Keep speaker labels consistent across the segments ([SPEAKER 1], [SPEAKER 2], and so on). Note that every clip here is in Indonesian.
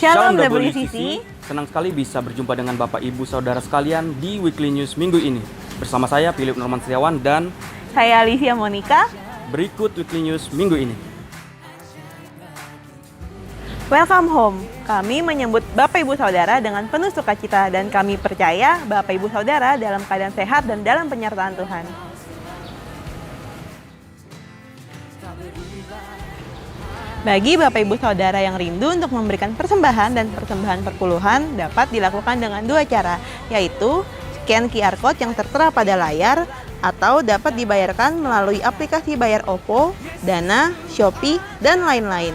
[SPEAKER 1] Shalom WCC.
[SPEAKER 2] Senang sekali bisa berjumpa dengan Bapak Ibu Saudara sekalian di Weekly News minggu ini. Bersama saya Philip Norman Setiawan dan
[SPEAKER 1] Saya Alicia Monica.
[SPEAKER 2] berikut Weekly News minggu ini.
[SPEAKER 1] Welcome home. Kami menyambut Bapak Ibu Saudara dengan penuh sukacita dan kami percaya Bapak Ibu Saudara dalam keadaan sehat dan dalam penyertaan Tuhan. Bagi Bapak Ibu Saudara yang rindu untuk memberikan persembahan dan persembahan perpuluhan dapat dilakukan dengan dua cara, yaitu scan QR Code yang tertera pada layar atau dapat dibayarkan melalui aplikasi bayar OVO, Dana, Shopee, dan lain-lain.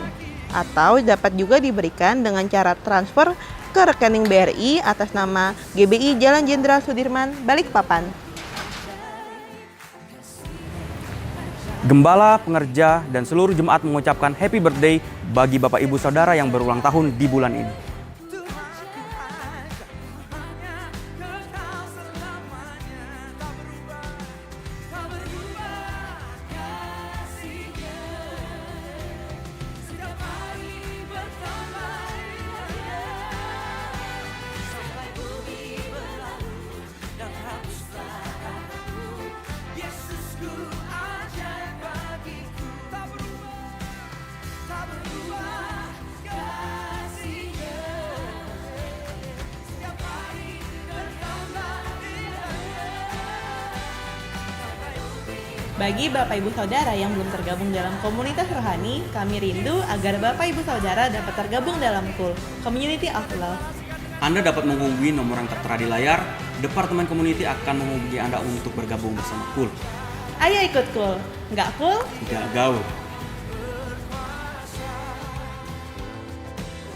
[SPEAKER 1] Atau dapat juga diberikan dengan cara transfer ke rekening BRI atas nama GBI Jalan Jenderal Sudirman, Balikpapan.
[SPEAKER 2] Gembala, pengerja, dan seluruh jemaat mengucapkan happy birthday bagi Bapak Ibu Saudara yang berulang tahun di bulan ini.
[SPEAKER 1] Bagi Bapak Ibu Saudara yang belum tergabung dalam komunitas rohani, kami rindu agar Bapak Ibu Saudara dapat tergabung dalam KUL, Community of Love.
[SPEAKER 2] Anda dapat menghubungi nomor yang tertera di layar. Departemen Community akan menghubungi Anda untuk bergabung bersama KUL.
[SPEAKER 1] Ayo ikut KUL, nggak KUL?
[SPEAKER 2] Tidak gaul.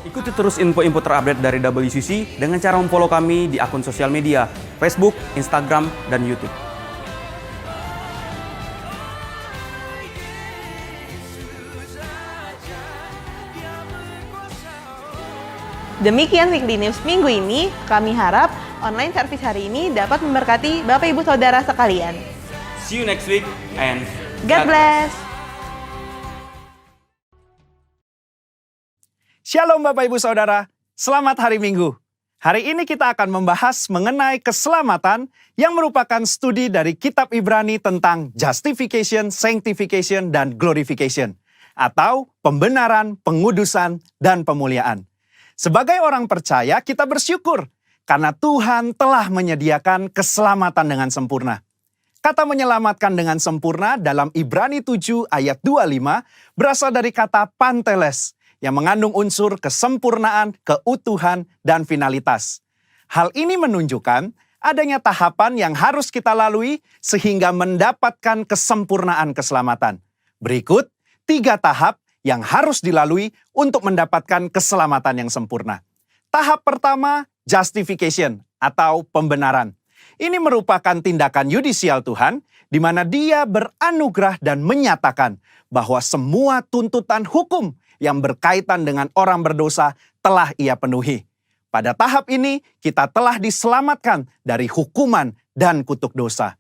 [SPEAKER 2] Ikuti terus info-info terupdate dari WCC dengan cara memfollow kami di akun sosial media, Facebook, Instagram, dan YouTube.
[SPEAKER 1] Demikian Weekly News minggu ini, kami harap online service hari ini dapat memberkati Bapak Ibu Saudara sekalian.
[SPEAKER 2] See you next week and
[SPEAKER 1] God bless!
[SPEAKER 3] Shalom Bapak Ibu Saudara, selamat hari Minggu. Hari ini kita akan membahas mengenai keselamatan yang merupakan studi dari kitab Ibrani tentang justification, sanctification, dan glorification. Atau pembenaran, pengudusan, dan pemuliaan. Sebagai orang percaya, kita bersyukur karena Tuhan telah menyediakan keselamatan dengan sempurna. Kata menyelamatkan dengan sempurna dalam Ibrani 7 ayat 25 berasal dari kata panteles yang mengandung unsur kesempurnaan, keutuhan, dan finalitas. Hal ini menunjukkan adanya tahapan yang harus kita lalui sehingga mendapatkan kesempurnaan keselamatan. Berikut 3 tahap yang harus dilalui untuk mendapatkan keselamatan yang sempurna. Tahap pertama, justification atau pembenaran. Ini merupakan tindakan yudisial Tuhan, di mana Dia beranugerah dan menyatakan bahwa semua tuntutan hukum yang berkaitan dengan orang berdosa telah Ia penuhi. Pada tahap ini, kita telah diselamatkan dari hukuman dan kutuk dosa.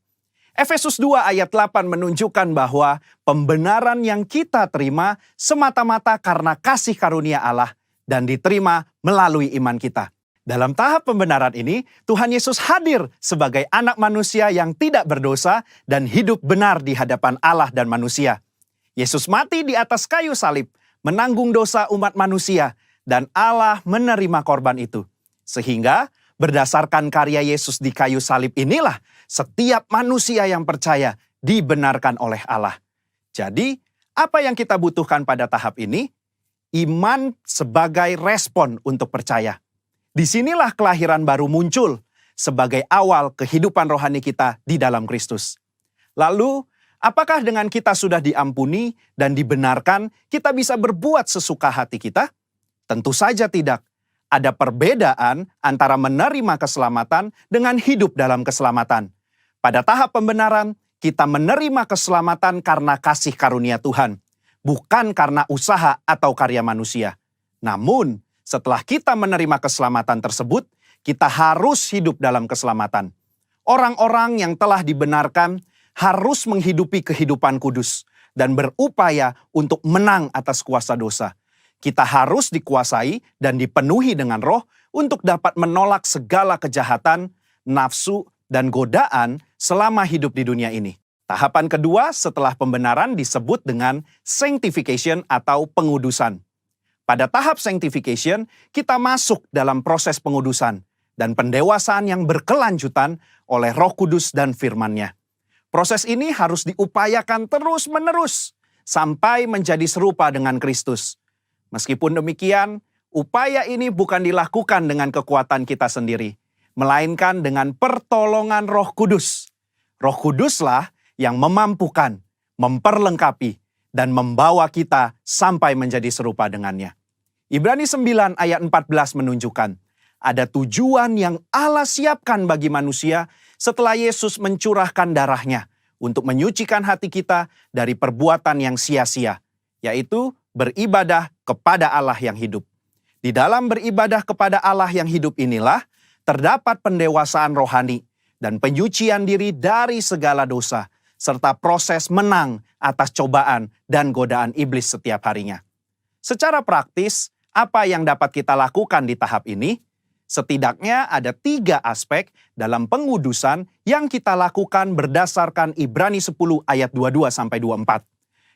[SPEAKER 3] Efesus 2 ayat 8 menunjukkan bahwa pembenaran yang kita terima semata-mata karena kasih karunia Allah dan diterima melalui iman kita. Dalam tahap pembenaran ini, Tuhan Yesus hadir sebagai anak manusia yang tidak berdosa dan hidup benar di hadapan Allah dan manusia. Yesus mati di atas kayu salib, menanggung dosa umat manusia, dan Allah menerima korban itu. Sehingga berdasarkan karya Yesus di kayu salib inilah setiap manusia yang percaya dibenarkan oleh Allah. Jadi, apa yang kita butuhkan pada tahap ini? Iman sebagai respon untuk percaya. Disinilah kelahiran baru muncul sebagai awal kehidupan rohani kita di dalam Kristus. Lalu, apakah dengan kita sudah diampuni dan dibenarkan, kita bisa berbuat sesuka hati kita? Tentu saja tidak. Ada perbedaan antara menerima keselamatan dengan hidup dalam keselamatan. Pada tahap pembenaran, kita menerima keselamatan karena kasih karunia Tuhan, bukan karena usaha atau karya manusia. Namun, setelah kita menerima keselamatan tersebut, kita harus hidup dalam keselamatan. Orang-orang yang telah dibenarkan harus menghidupi kehidupan kudus dan berupaya untuk menang atas kuasa dosa. Kita harus dikuasai dan dipenuhi dengan Roh untuk dapat menolak segala kejahatan, nafsu, dan godaan selama hidup di dunia ini. Tahapan kedua setelah pembenaran disebut dengan sanctification atau pengudusan. Pada tahap sanctification, kita masuk dalam proses pengudusan dan pendewasaan yang berkelanjutan oleh Roh Kudus dan firman-Nya. Proses ini harus diupayakan terus-menerus sampai menjadi serupa dengan Kristus. Meskipun demikian, upaya ini bukan dilakukan dengan kekuatan kita sendiri, melainkan dengan pertolongan Roh Kudus. Roh Kuduslah yang memampukan, memperlengkapi, dan membawa kita sampai menjadi serupa dengannya. Ibrani 9 ayat 14 menunjukkan, ada tujuan yang Allah siapkan bagi manusia setelah Yesus mencurahkan darahnya untuk menyucikan hati kita dari perbuatan yang sia-sia, yaitu beribadah kepada Allah yang hidup. Di dalam beribadah kepada Allah yang hidup inilah terdapat pendewasaan rohani dan penyucian diri dari segala dosa, serta proses menang atas cobaan dan godaan iblis setiap harinya. Secara praktis, apa yang dapat kita lakukan di tahap ini? Setidaknya ada 3 aspek dalam pengudusan yang kita lakukan berdasarkan Ibrani 10 ayat 22-24.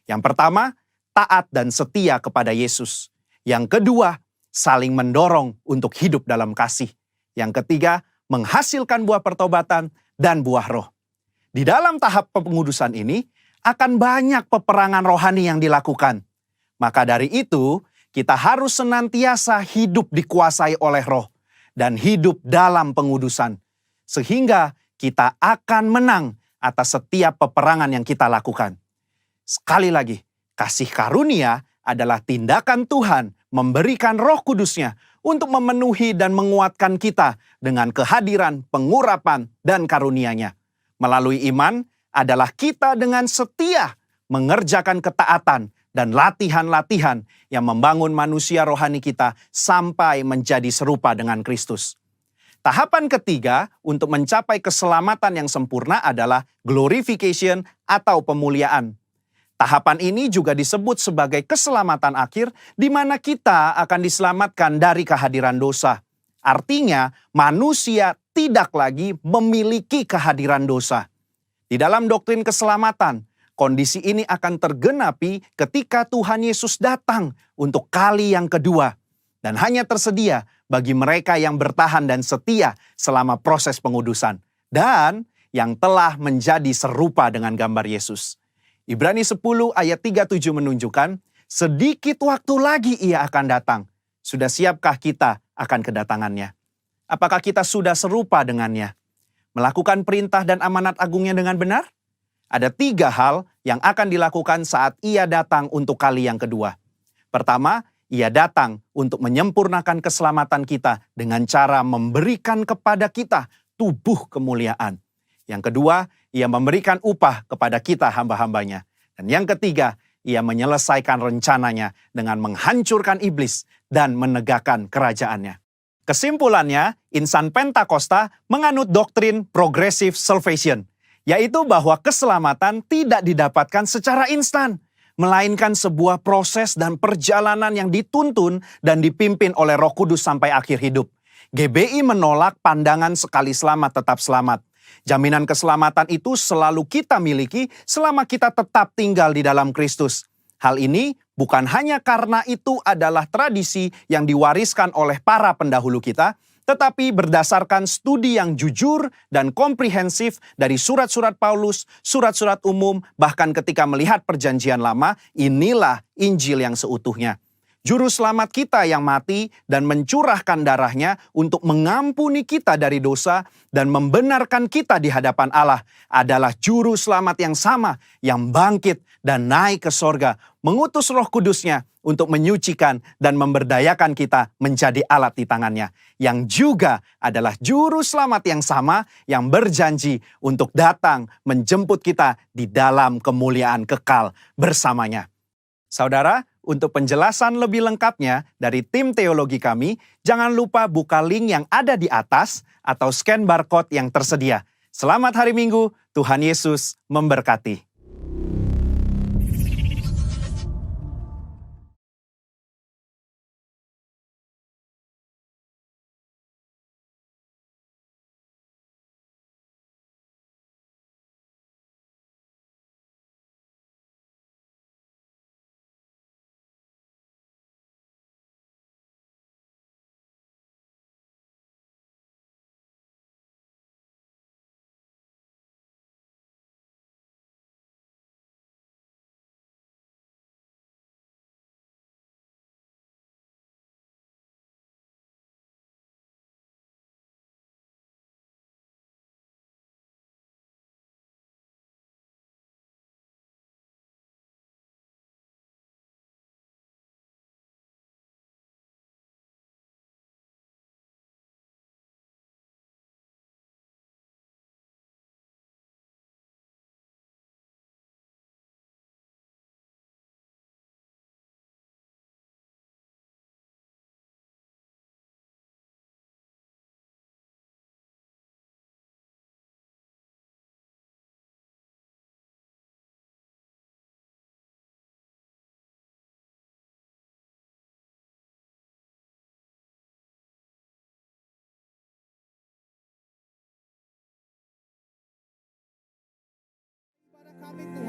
[SPEAKER 3] Yang pertama, taat dan setia kepada Yesus. Yang kedua, saling mendorong untuk hidup dalam kasih. Yang ketiga, menghasilkan buah pertobatan dan buah roh. Di dalam tahap pengudusan ini, akan banyak peperangan rohani yang dilakukan. Maka dari itu, kita harus senantiasa hidup dikuasai oleh roh dan hidup dalam pengudusan. Sehingga kita akan menang atas setiap peperangan yang kita lakukan. Sekali lagi, kasih karunia adalah tindakan Tuhan memberikan Roh Kudus-Nya untuk memenuhi dan menguatkan kita dengan kehadiran, pengurapan, dan karunia-Nya. Melalui iman adalah kita dengan setia mengerjakan ketaatan dan latihan-latihan yang membangun manusia rohani kita sampai menjadi serupa dengan Kristus. Tahapan ketiga untuk mencapai keselamatan yang sempurna adalah glorification atau pemuliaan. Tahapan ini juga disebut sebagai keselamatan akhir, di mana kita akan diselamatkan dari kehadiran dosa. Artinya, manusia tidak lagi memiliki kehadiran dosa. Di dalam doktrin keselamatan, kondisi ini akan tergenapi ketika Tuhan Yesus datang untuk kali yang kedua. Dan hanya tersedia bagi mereka yang bertahan dan setia selama proses pengudusan. Dan yang telah menjadi serupa dengan gambar Yesus. Ibrani 10 ayat 37 menunjukkan, sedikit waktu lagi ia akan datang. Sudah siapkah kita akan kedatangannya? Apakah kita sudah serupa dengannya? Melakukan perintah dan amanat agungnya dengan benar? Ada 3 hal yang akan dilakukan saat ia datang untuk kali yang kedua. Pertama, ia datang untuk menyempurnakan keselamatan kita dengan cara memberikan kepada kita tubuh kemuliaan. Yang kedua, ia memberikan upah kepada kita hamba-hambanya. Dan yang ketiga, ia menyelesaikan rencananya dengan menghancurkan iblis dan menegakkan kerajaannya. Kesimpulannya, insan Pentakosta menganut doktrin progressive salvation, yaitu bahwa keselamatan tidak didapatkan secara instan, melainkan sebuah proses dan perjalanan yang dituntun dan dipimpin oleh Roh Kudus sampai akhir hidup. GBI menolak pandangan sekali selamat tetap selamat. Jaminan keselamatan itu selalu kita miliki selama kita tetap tinggal di dalam Kristus. Hal ini bukan hanya karena itu adalah tradisi yang diwariskan oleh para pendahulu kita, tetapi berdasarkan studi yang jujur dan komprehensif dari surat-surat Paulus, surat-surat umum, bahkan ketika melihat perjanjian lama, inilah Injil yang seutuhnya. Juru selamat kita yang mati dan mencurahkan darahnya untuk mengampuni kita dari dosa dan membenarkan kita di hadapan Allah adalah juru selamat yang sama yang bangkit dan naik ke sorga, mengutus Roh Kudus-Nya untuk menyucikan dan memberdayakan kita menjadi alat di tangannya, yang juga adalah juru selamat yang sama yang berjanji untuk datang menjemput kita di dalam kemuliaan kekal bersamanya. Saudara, untuk penjelasan lebih lengkapnya dari tim teologi kami, jangan lupa buka link yang ada di atas atau scan barcode yang tersedia. Selamat hari Minggu, Tuhan Yesus memberkati.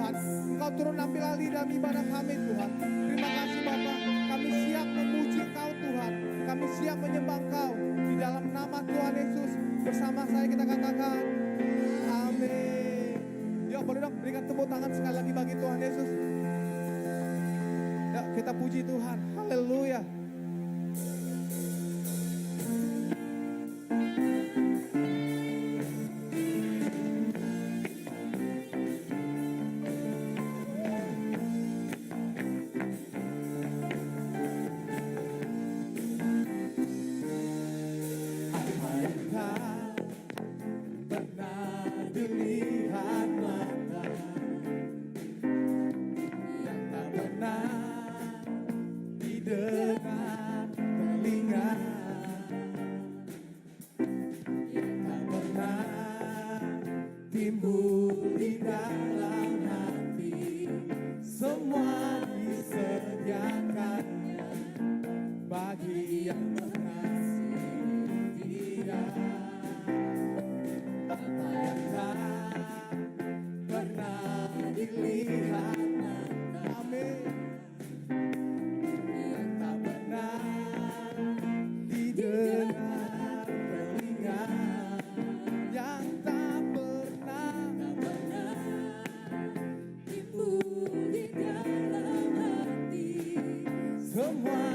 [SPEAKER 4] Tuhan. Engkau turun ambil alih dalam ibadah kami Tuhan. Terima kasih Bapa. Kami siap memuji Engkau Tuhan. Kami siap menyembah Engkau. Di dalam nama Tuhan Yesus. Bersama saya kita katakan amin. Yuk boleh dong berikan tepuk tangan sekali lagi bagi Tuhan Yesus. Yuk kita puji Tuhan. Haleluya. Dilihat mata yang tak pernah didengar telinga yang tak pernah timbul di dalam hati, semua disediakannya bagi yang mengasihi Dia. Apa yang tak pernah dilihat mata, amin, yang tak pernah didengar telinga, yang tak pernah timbul di dalam hati, semua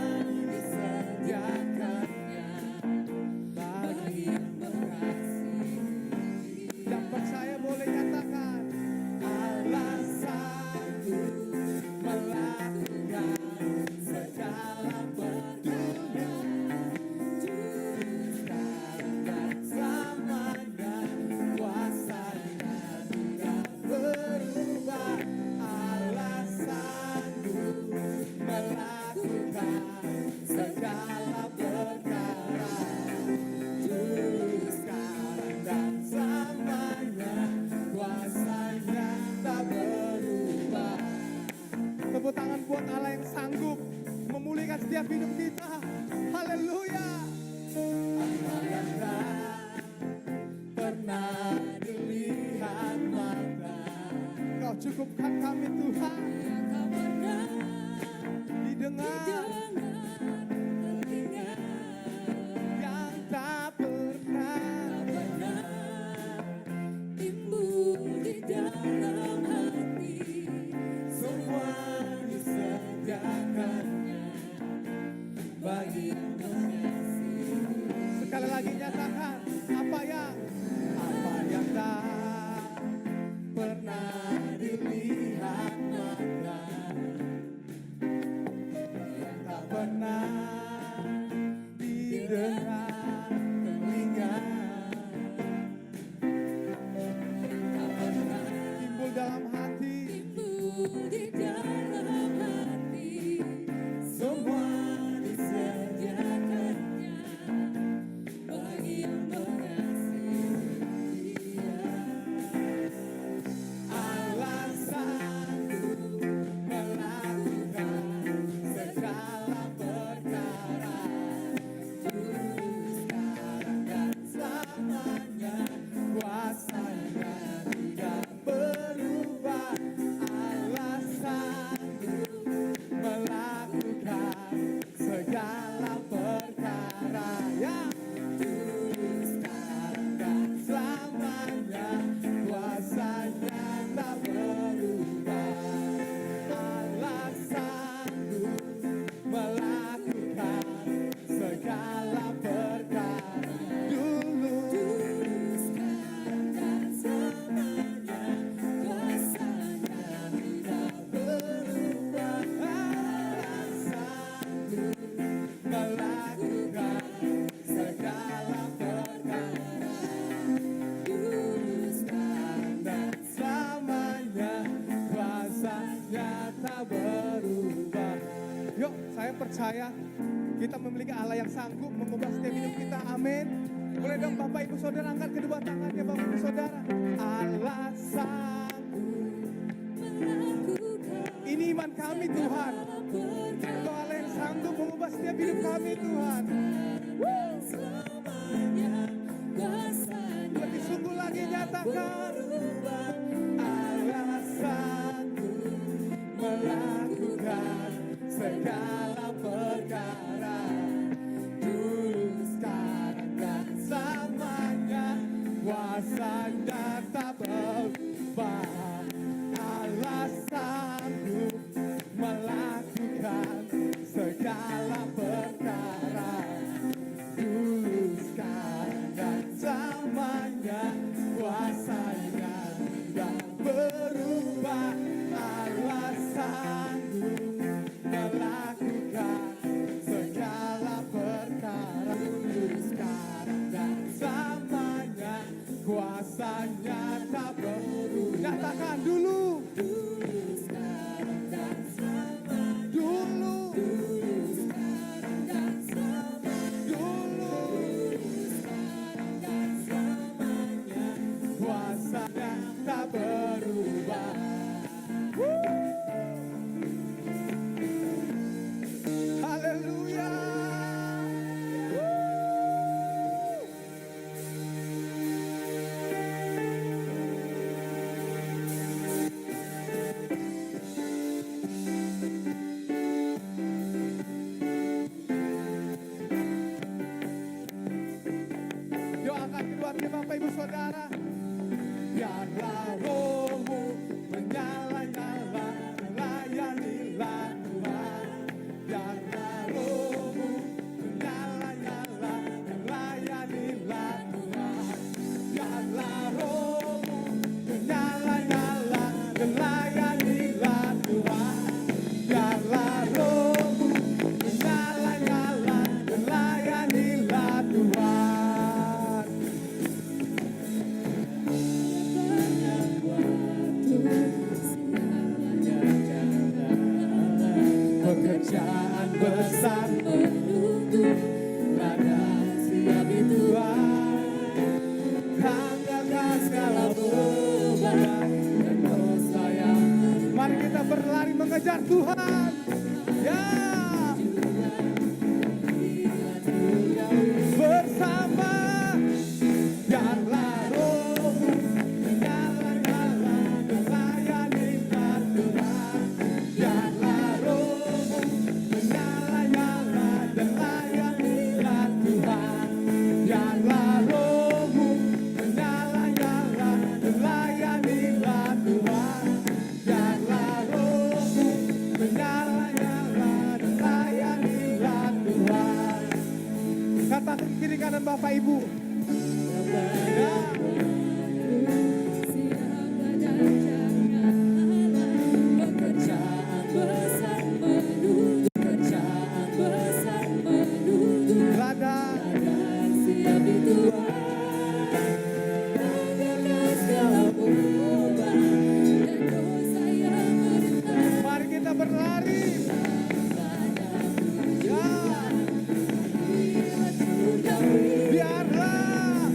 [SPEAKER 4] disediakannya bagi yang mengasihi. Yang percaya boleh nyatakan alasanku melakukan segala perjuangan sekarang dan selamanya, kuasanya tidak berubah. Alasanku melakukan segala perkara dulu, sekarang dan selamanya, kuasanya tak berubah. Tepuk tangan buat Allah yang sanggup memulihkan setiap hidup kita. Haleluya. Apa yang tak pernah dilihat mata, Kau cukupkan kami Tuhan. Yang tak pernah didengar telinga, yang tak pernah timbul di dalam hati, semua disediakannya bagi yang mengasihi. Sekali lagi nyatakan apa yang tak pernah dilihat mata, yang tak pernah didengar telinga, timbul dalam hati, di dalam hati, semua disediakannya bagi yang mengasihi Dia. Alasanku melakukan segala perkara dulu, sekarang dan selamanya, kuasanya tidak berubah. Alasanku melakukan segala perkara yang dulu, sekarang dan selamanya, kuasanya tak berubah. Alasanku melakukan segala perkara dulu, sekarang dan selamanya, kuasanya tidak berubah. Alasanku melakukan segala perkara dulu, sekarang dan selamanya, kuasanya tak berubah. Yuk, saya percaya kita memiliki Allah yang sanggup mengubah setiap hidup kita. Amin. Boleh dong Bapak Ibu Saudara angkat kedua tangannya Bapak Ibu Saudara. Alasanku ini iman kami Tuhan. Engkau Allah yang sanggup mengubah setiap hidup kami Tuhan. Lebih sungguh lagi nyatakan alasan Kuasanya tak berubah. Haleluya. Yuk angkat kedua hati Bapak Ibu Saudara. Biarlah rohmu menyala-nyala, melayanilah Tuhan. Biarlah rohmu menyala-nyala, melayanilah Tuhan. Biarlah rohmu menyala-nyala, melayanilah Tuhan. Biarlah rohmu menyala-nyala, melayanilah Tuhan. Pekerjaan besar menunggu, ladang siap Tuhan. Tanggalkan segala beban dan dosa yang. Mari kita berlari mengejar Tuhan. Ya. Bersama. Biarlah rohmu menyala-nyala, melayanilah Tuhan. Biarlah rohmu menyala-nyala dan layanilah Tuhan. Biarlah rohmu menyala-nyala dan layanilah Tuhan. Biarlah rohmu menyala-nyala dan layanilah Tuhan. Katakan kiri kanan Bapak Ibu. Ya. Pekerjaan besar menunggu, pekerjaan besar menunggu. Ladang siap Tuhan. Tanggalkan segala beban dan dosa yang menentang. Mari kita berlari. Ya. Biarlah,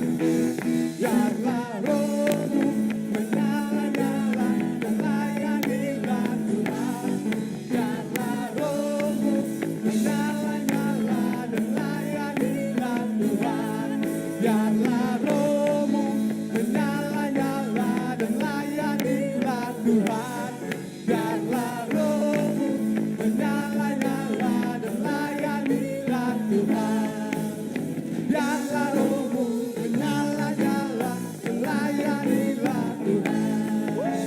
[SPEAKER 4] biarlah rohmu menyala-nyala dan layanilah Tuhan. Biarlah rohmu menyala-nyala dan layanilah Tuhan. Biarlah rohmu menyala-nyala dan layanilah Tuhan. Biarlah rohmu menyala-nyala dan layanilah Tuhan. Biarlah rohmu menyala-nyala dan layanilah Tuhan.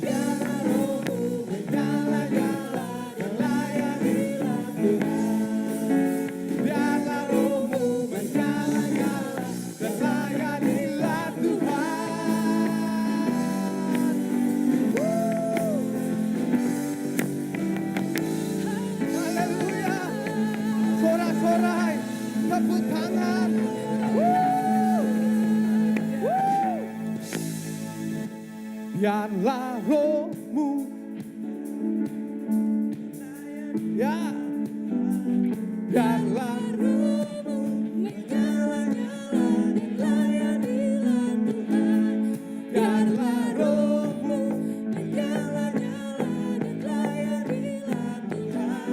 [SPEAKER 4] Biarlah rohmu menyala-nyala dan layanilah Tuhan. Biarlah rohmu menyala-nyala dan layanilah Tuhan. Haleluya. Sorak-sorai, tepuk tangan. Biarlah rohmu, ya, biarlah rohmu menyala-nyala dan layanilah Tuhan. Biarlah rohmu menyala-nyala dan layanilah Tuhan.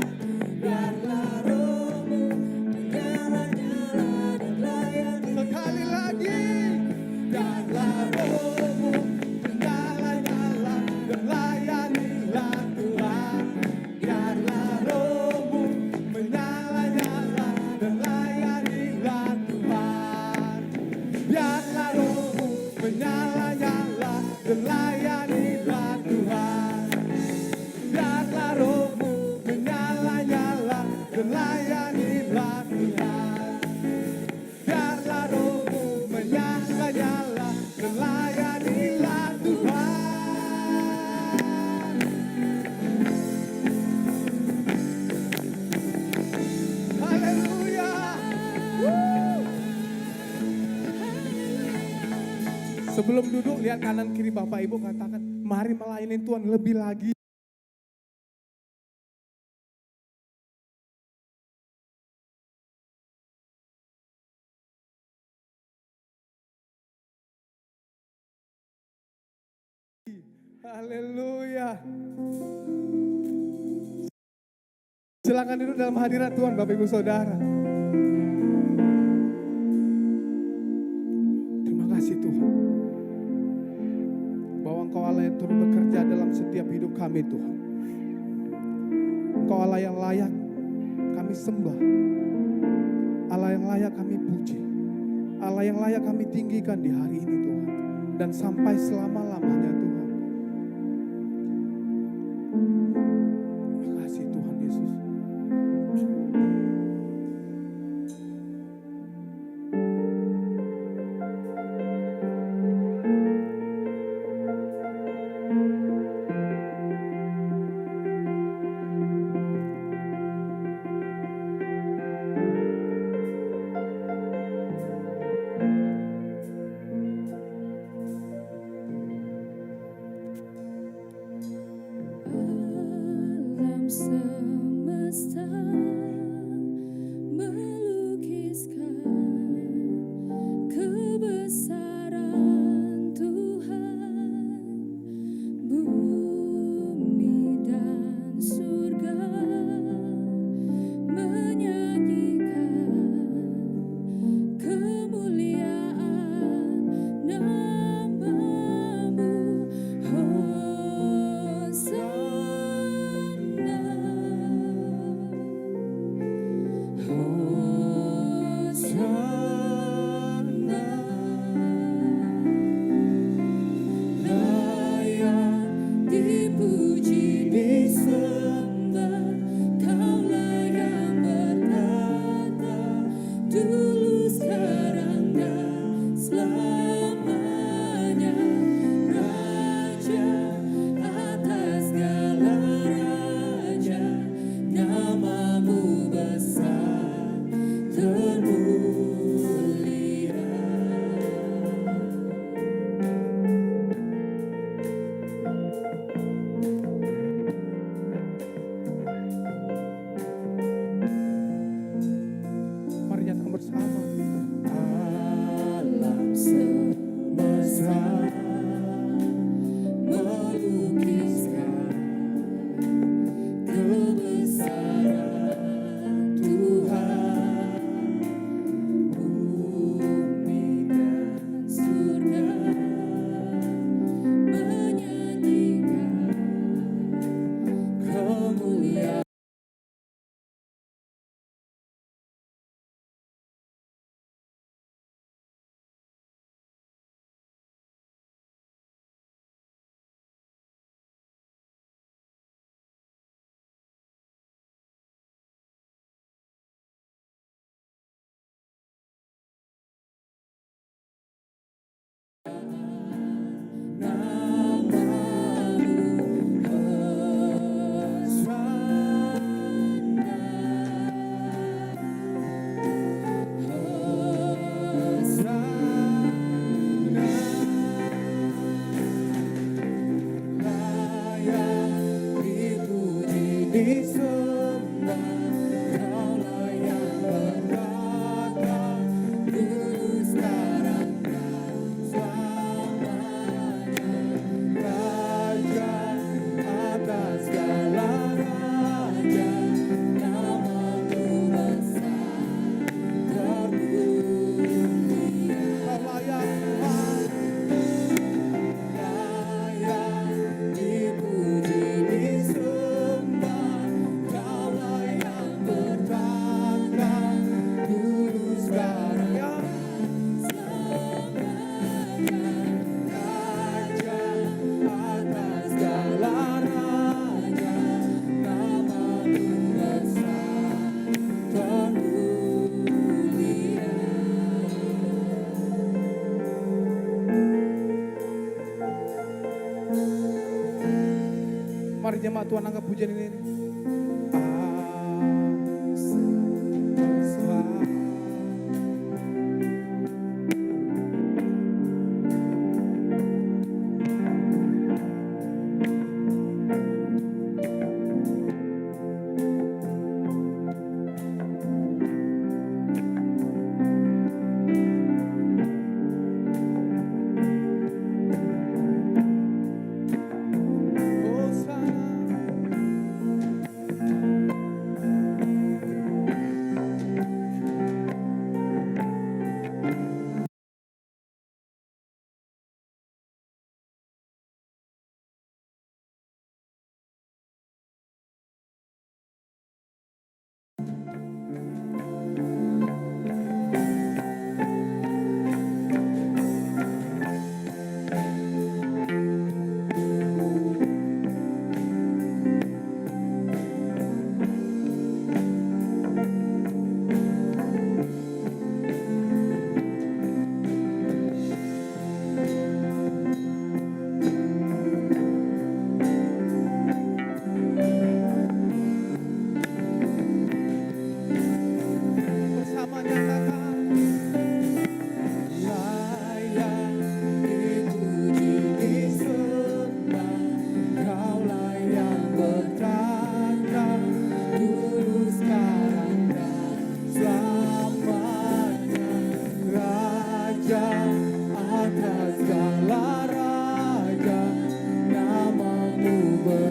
[SPEAKER 4] Biarlah rohmu menyala-nyala dan layanilah. Sekali lagi. Biarlah rohmu menyala-nyala dan layanilah Tuhan. Biarlah rohmu menyala-nyala dan layanilah Tuhan. Biarlah rohmu menyala-nyala dan layanilah Tuhan. Biarlah rohmu menyala-nyala dan layanilah Tuhan. Biarlah rohmu menyala-nyala dan layanilah Tuhan. Haleluya. Sebelum duduk lihat kanan kiri Bapak Ibu, katakan Mari melayani Tuhan lebih lagi. Haleluya. Silakan duduk dalam hadirat Tuhan Bapak Ibu Saudara. Terima kasih Tuhan. Bahwa Engkau Allah yang turut bekerja dalam setiap hidup kami Tuhan. Engkau Allah yang layak kami sembah. Allah yang layak kami puji. Allah yang layak kami tinggikan di hari ini Tuhan. Dan sampai selama-lamanya Tuhan. Terima kasih Tuhan Yesus.
[SPEAKER 5] Alam semesta melukiskan kebesaran Tuhan. Bumi dan surga menyanyikan kemuliaan nama-Mu. Hosana, Hosana, layak dipuji disembah, Kaulah yang bertata dulu sekarang dan selamanya. Raja atas segala raja, nama-Mu besar termulia.
[SPEAKER 4] Mari nyatakan bersama.
[SPEAKER 5] Alam semesta melukiskan kebesaran Tuhan. Bumi dan surga menyanyikan kemuliaan.
[SPEAKER 4] Disembah, Kaulah yang bertata dulu sekarang dan selamanya. Raja atas segala raja, nama-Mu besar termulia. Kau layak Tuhan, layak dipuji disembah, Kaulah yang bertata dulu sekarang dan selamanya. Raja atas segala raja, nama-Mu besar termulia. Mari jemaat Tuhan angkat pujian ini.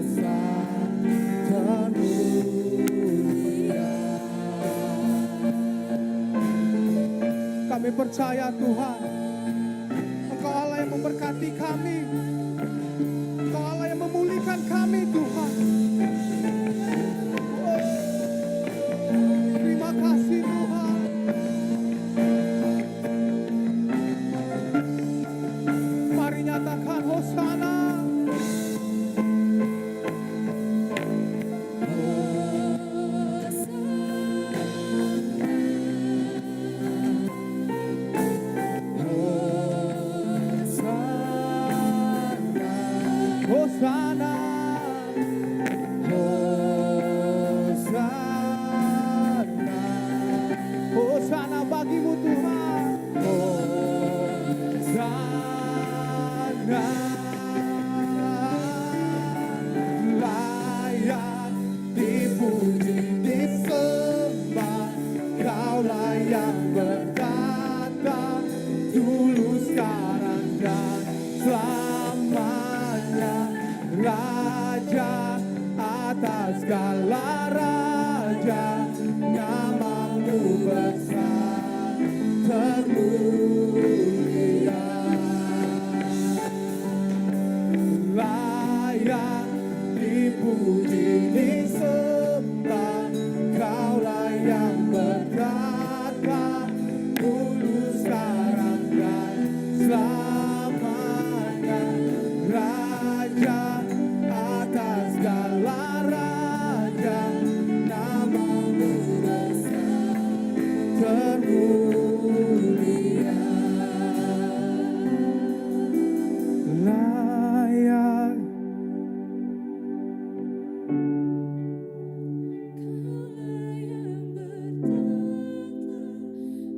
[SPEAKER 4] besar termulia. Kami percaya Tuhan, Engkau Allah yang memberkati kami, Engkau Allah yang memulihkan kami Tuhan. Terima kasih Tuhan. Mari nyatakan Hosana. Hosana, Hosana, Hosana bagimu Tuhan. Hosana, layak dipuji, disembah, Kaulah yang berkata dulu, sekarang dan selamanya. Raja atas segala raja, namamu besar termulia. Layak dipuji, disembah, Kaulah yang berkata dulu, sekarang dan selamanya. Raja atas segala raja, namamu besar termulia. Layak
[SPEAKER 5] Kaulah yang bertata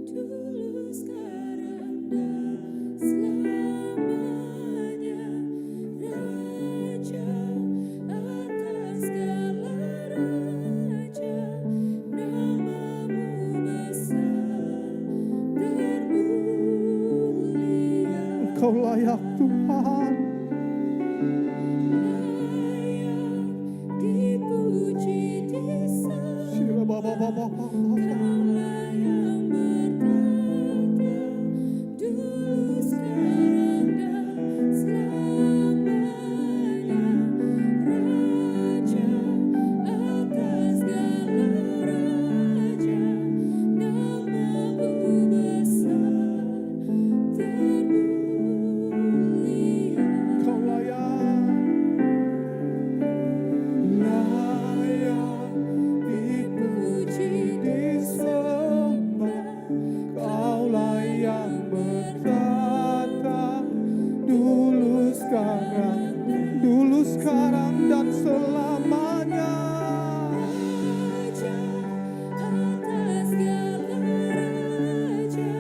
[SPEAKER 5] dulu, sekarang dan selamanya. Raja atas segala raja, namamu besar termulia.
[SPEAKER 4] Engkau layak Tuhan.
[SPEAKER 5] Layak dipuji, disembah,
[SPEAKER 4] Shira baba baba baba.
[SPEAKER 5] Kaulah yang bertata dulu, sekarang dan selamanya. Raja atas segala raja, namamu besar termulia.
[SPEAKER 4] Engkau layak, layak dipuji, disembah, Kaulah yang bertata dulu, sekarang dan selamanya.
[SPEAKER 5] Raja atas segala raja,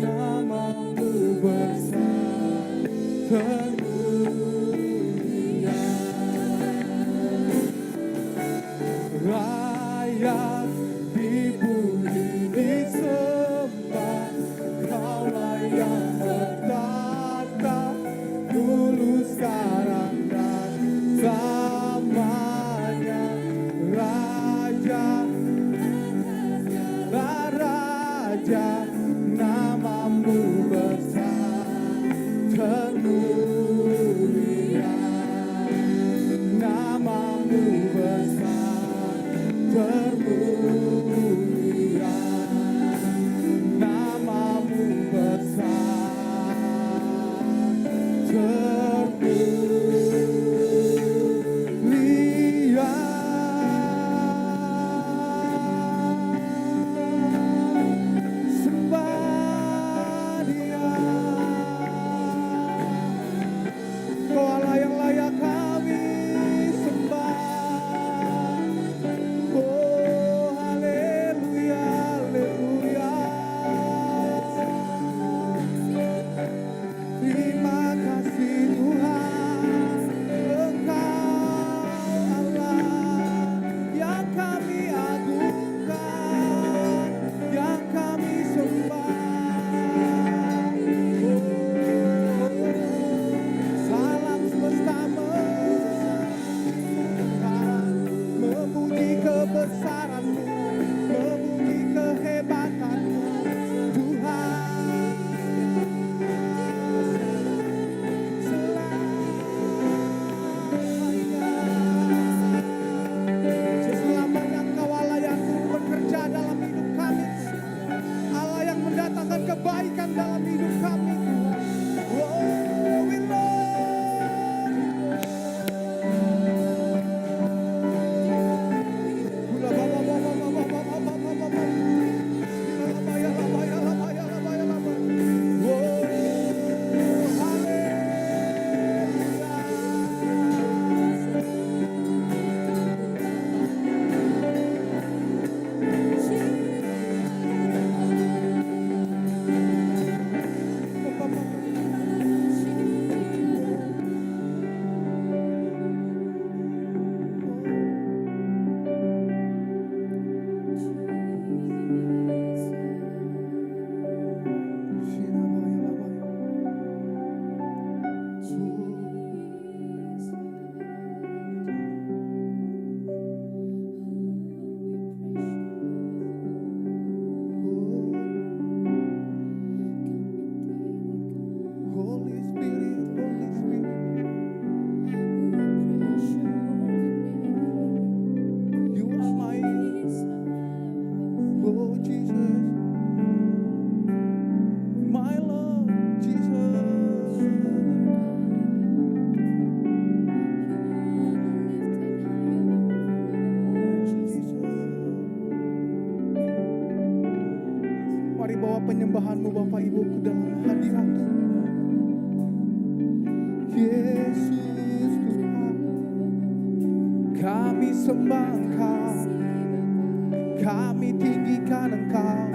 [SPEAKER 4] Namamu besar termulia. Layak dipuji, disembah, Kaulah yang bertata dulu, sekarang dan selamanya. Raja atas segala raja, namamu besar termulia. Namamu besar termulia. Namamu besar termulia. Sembah Dia. Kau Allah yang layak kami sembah. Oh kebesaran-Mu, memuji kehebatan-Mu, Tuhan. Selamanya Engkau Allah yang bekerja dalam hidup kami, Allah yang mendatangkan kebaikan dalam hidup kami. Oh, we love Holy Spirit, Holy Spirit, you are my, oh Jesus, my Lord, Jesus. Mari bawa penyembahanmu Bapak Ibu ke dalam hadirat-Mu. Yesus Tuhan, kami sembah Engkau, kami tinggikan Engkau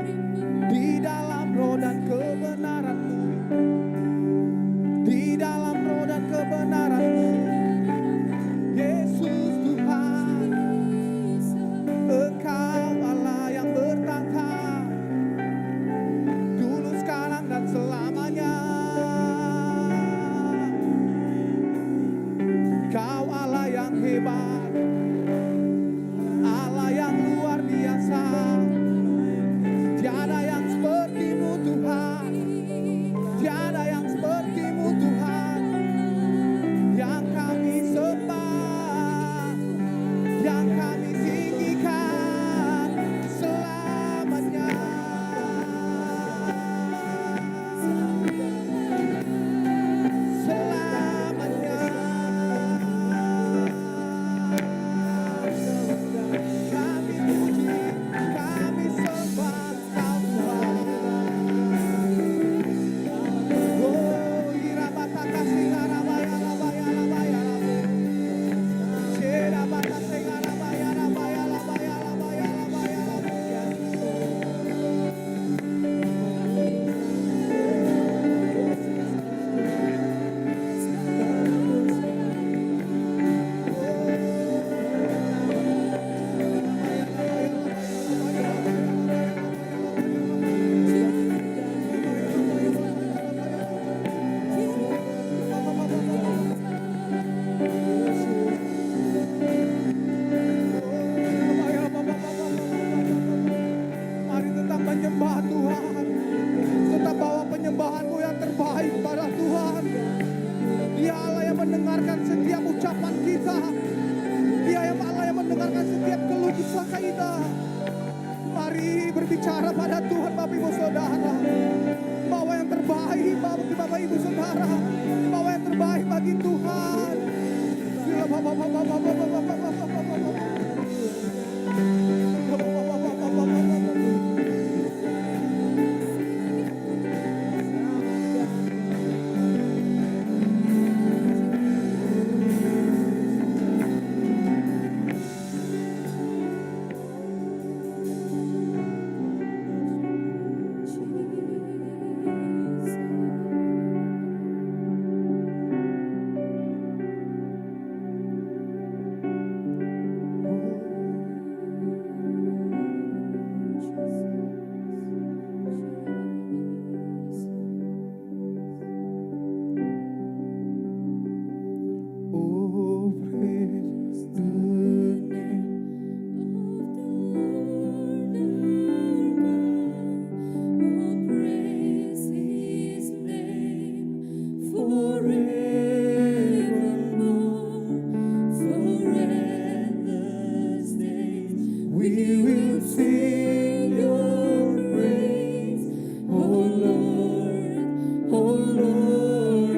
[SPEAKER 4] di dalam roh dan kebenaran-Mu, di dalam roh dan kebenaran-Mu. Yesus Tuhan, Engkau Allah yang bertata dulu, sekarang, dan selamanya. Kau Allah yang hebat, Allah yang luar biasa. Tiada yang seperti-Mu Tuhan, tiada yang seperti-Mu Tuhan. Yang kami sembah, yang kami tinggikan selamanya. Selamanya. Kami puji, kami sembah Kau Tuhan. Oh, irabata singarabaya labaya labaya labu. Serabata singarabaya labaya labaya labaya labaya labu. Mari tetap menyembah Tuhan, tetap bawa penyembahan-Mu yang terbaik pada Tuhan. Dia Allah yang mendengarkan setiap ucapan kita, Dia yang Allah yang mendengarkan setiap keluh kesah kita. Mari berbicara pada Tuhan Bapak Ibu Saudara, bawa yang terbaik bagi Bapak Ibu Saudara, bawa yang terbaik bagi Tuhan. we will sing your praise, oh Lord,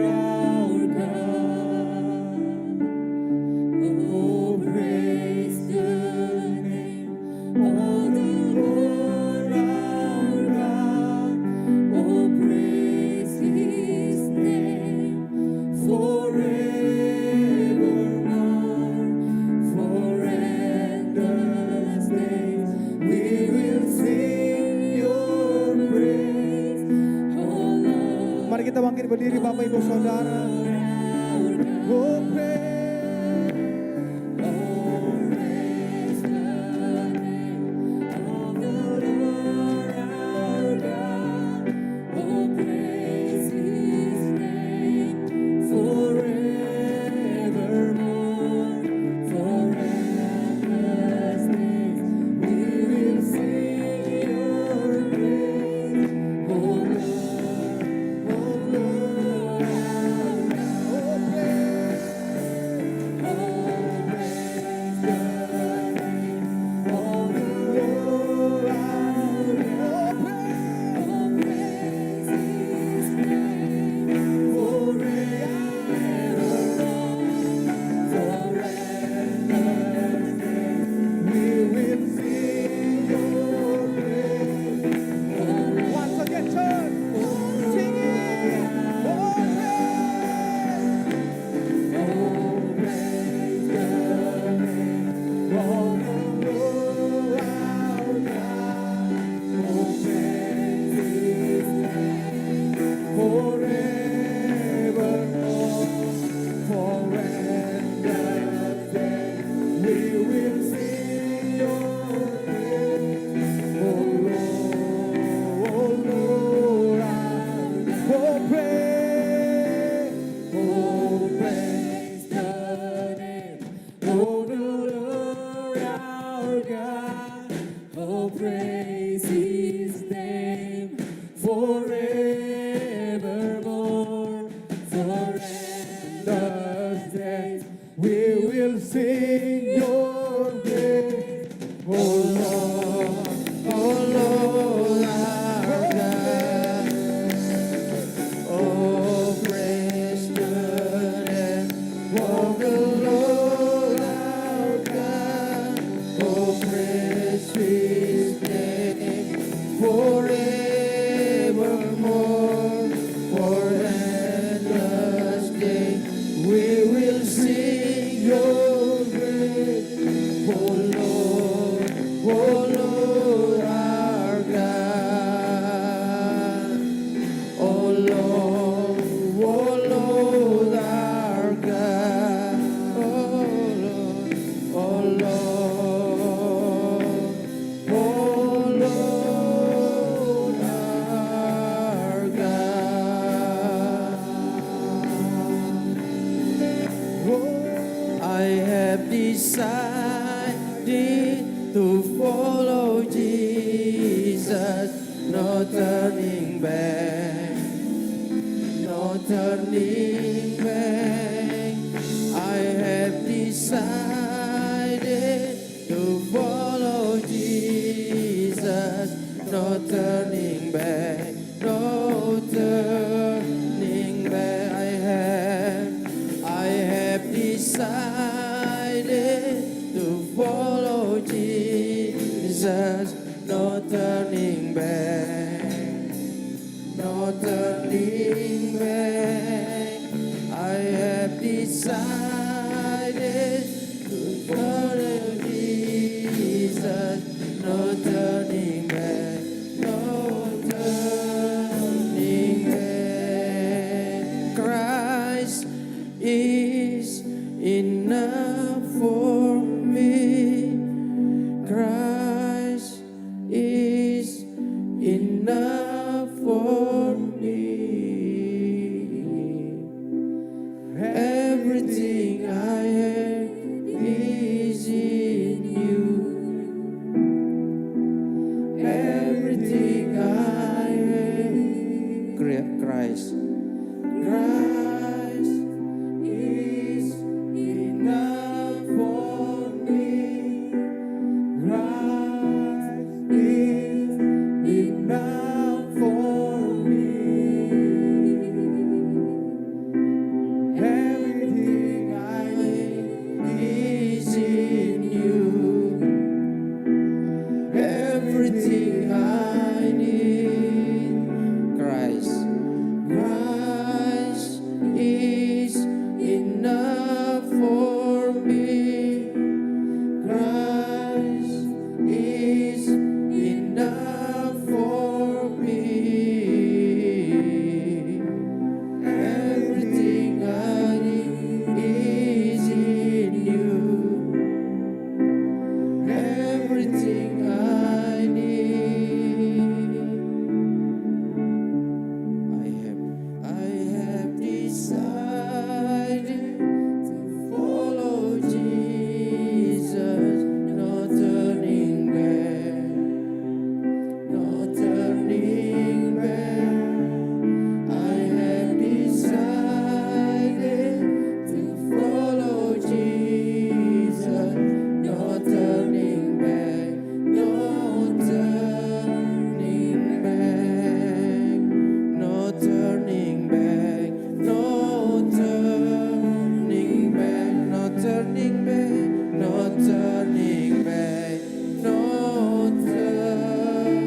[SPEAKER 4] our God. Oh, praise the name of the Lord our God. Oh, praise His name forevermore. For endless days we will sing your praise, oh Lord.
[SPEAKER 6] Mari kita bangkit berdiri Bapak Ibu Saudara. Oh,
[SPEAKER 4] praise His name forevermore. For endless days we will sing your praise, oh Lord, our God. Oh, praise the name of the Lord our God. Oh, praise His name forevermore. For endless days we will sing your praise, oh Lord our God. Oh Lord our God. Oh Lord our God. I have decided to follow Jesus, no turning back, no turning back. I have decided to follow Jesus, no turning back, no turning back. I have decided to follow Jesus, no turning back, no turning back. I have decided to follow Jesus, no turning back, no turning back. Christ is enough for me. Christ is enough for me. Everything turning back, no turning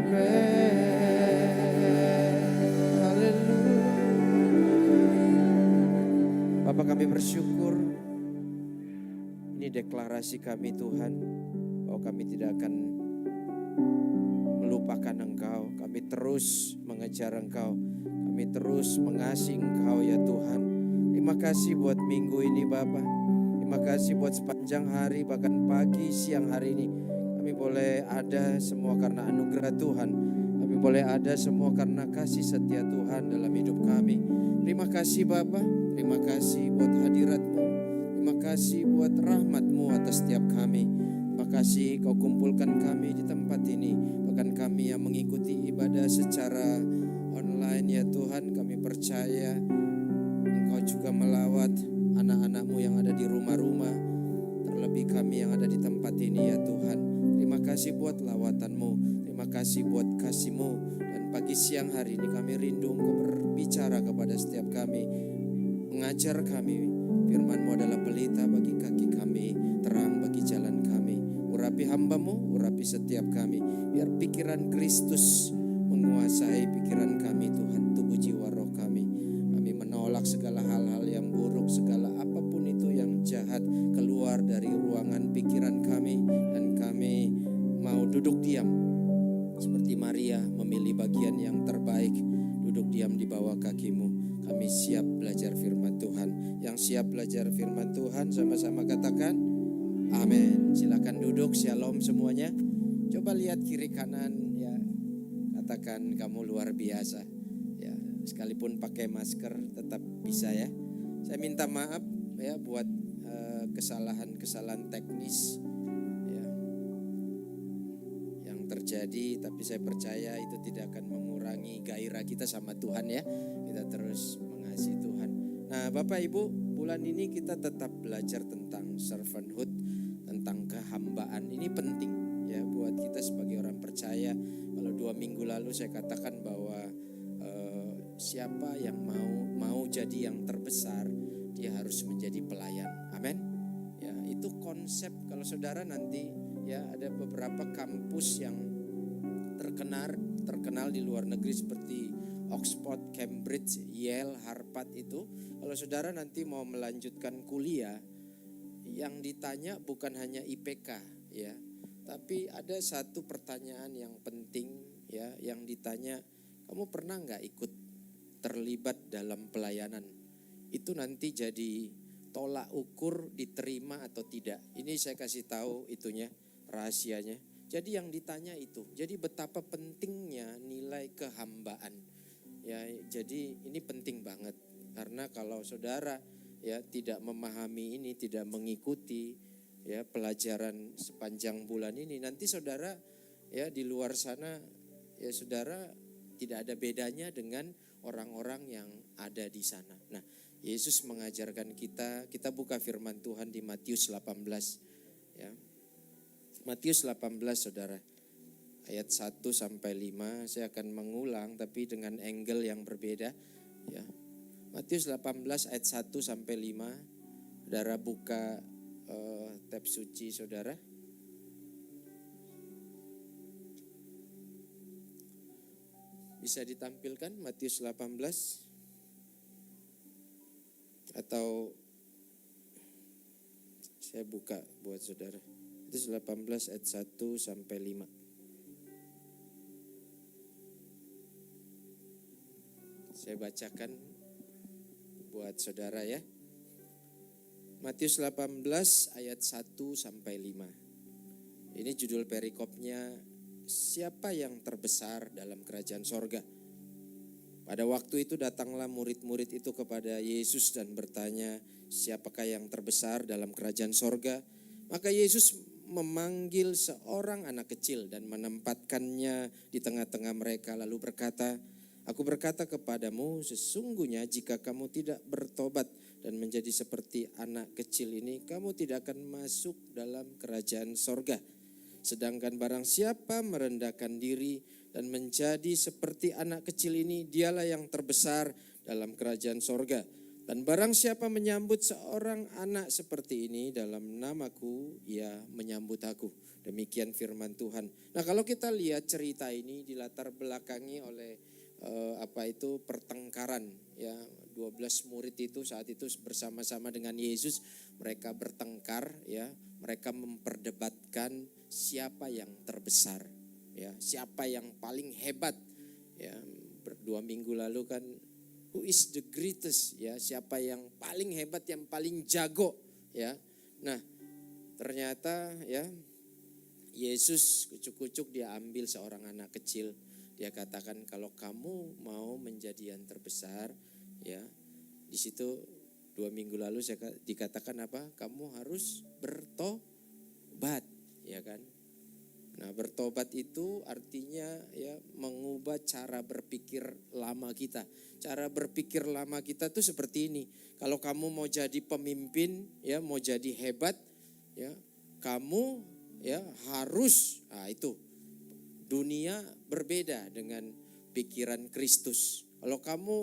[SPEAKER 4] back. Haleluya. Bapak, kami bersyukur. Ini deklarasi kami Tuhan, bahwa kami tidak akan melupakan Engkau. Kami terus mengejar Engkau. Kami terus mengasihi Engkau ya Tuhan. Terima kasih buat minggu ini Bapak. Terima kasih buat sepanjang hari, bahkan pagi, siang hari ini. Kami boleh ada semua karena anugerah Tuhan. Kami boleh ada semua karena kasih setia Tuhan dalam hidup kami. Terima kasih Bapak. Terima kasih buat hadirat-Mu. Terima kasih buat rahmat-Mu atas setiap kami. Terima kasih Kau kumpulkan kami di tempat ini. Bahkan kami yang mengikuti ibadah secara online ya Tuhan, kami percaya Engkau juga melawat anak-anak-Mu yang ada di rumah-rumah. Terlebih kami yang ada di tempat ini ya Tuhan. Terima kasih buat lawatan-Mu. Terima kasih buat kasih-Mu. Dan pagi siang hari ini kami rindu Engkau berbicara kepada setiap kami. Mengajar kami. Firman-Mu adalah pelita bagi kaki kami, terang bagi jalan kami. Urapi hamba-Mu, urapi setiap kami. Biar pikiran Kristus menguasai pikiran kami Tuhan, tubuh jiwa roh kami. Kami menolak segala hal-hal yang buruk, segala apapun itu yang jahat keluar dari ruangan pikiran kami. Dan kami mau duduk diam seperti Maria memilih bagian yang terbaik, duduk diam di bawah kaki-Mu. Kami siap belajar firman Tuhan. Yang siap belajar firman Tuhan sama-sama katakan amin. Silakan duduk, shalom semuanya. Coba lihat kiri kanan ya. Katakan kamu luar biasa. Ya, sekalipun pakai masker tetap bisa ya. Saya minta maaf ya buat kesalahan-kesalahan teknis ya yang terjadi, tapi saya percaya itu tidak akan mengurangi gairah kita sama Tuhan ya. Kita terus mengasihi Tuhan. Nah, Bapak Ibu, bulan ini kita tetap belajar tentang servanthood, tentang kehambaan. Ini penting ya buat kita sebagai orang percaya. Kalau 2 minggu lalu saya katakan bahwa siapa yang mau jadi yang terbesar, dia harus menjadi pelayan. Amin. Ya, itu konsep. Kalau saudara nanti ya ada beberapa kampus yang terkenal di luar negeri seperti Oxford, Cambridge, Yale, Harvard itu. Kalau saudara nanti mau melanjutkan kuliah, yang ditanya bukan hanya IPK ya, tapi ada satu pertanyaan yang penting ya, yang ditanya, kamu pernah nggak ikut terlibat dalam pelayanan? Itu nanti jadi tolak ukur diterima atau tidak. Ini saya kasih tahu itunya, rahasianya. Jadi yang ditanya itu, jadi betapa pentingnya nilai kehambaan. Ya, jadi ini penting banget karena kalau saudara ya tidak memahami ini, tidak mengikuti ya pelajaran sepanjang bulan ini, nanti saudara ya di luar sana ya saudara tidak ada bedanya dengan orang-orang yang ada di sana. Nah, Yesus mengajarkan kita buka firman Tuhan di Matius 18 ya. Matius 18 saudara. Ayat 1 sampai 5 saya akan mengulang tapi dengan angle yang berbeda ya. Matius 18 ayat 1 sampai 5. Saudara buka tab suci saudara. Bisa ditampilkan Matius 18 atau saya buka buat saudara. Matius 18 ayat 1 sampai 5. Saya bacakan buat saudara ya. Matius 18 ayat 1 sampai 5. Ini judul perikopnya, siapa yang terbesar dalam kerajaan sorga. Pada waktu itu datanglah murid-murid itu kepada Yesus dan bertanya, siapakah yang terbesar dalam kerajaan sorga? Maka Yesus memanggil seorang anak kecil dan menempatkannya di tengah-tengah mereka lalu berkata, aku berkata kepadamu, sesungguhnya jika kamu tidak bertobat dan menjadi seperti anak kecil ini, kamu tidak akan masuk dalam kerajaan sorga. Sedangkan barang siapa merendahkan diri dan menjadi seperti anak kecil ini, dialah yang terbesar dalam kerajaan sorga.
[SPEAKER 7] Dan barang siapa menyambut seorang anak seperti ini dalam namaku, ia menyambut aku. Demikian firman Tuhan. Nah, kalau kita lihat cerita ini dilatar belakangi oleh pertengkaran, ya. 12 murid itu saat itu bersama-sama dengan Yesus, mereka bertengkar, ya. Mereka memperdebatkan siapa yang terbesar, ya, siapa yang paling hebat, ya. 2 minggu lalu kan, who is the greatest, ya, siapa yang paling hebat, yang paling jago, ya. Nah, ternyata, ya, Yesus kucuk-kucuk dia ambil seorang anak kecil. Dia katakan kalau kamu mau menjadi yang terbesar, ya, di situ 2 minggu lalu saya dikatakan apa? Kamu harus bertobat, ya kan? Nah, bertobat itu artinya, ya, mengubah cara berpikir lama kita. Cara berpikir lama kita tuh seperti ini. Kalau kamu mau jadi pemimpin, ya, mau jadi hebat, ya, kamu, ya, harus, itu dunia berbeda dengan pikiran Kristus. Kalau kamu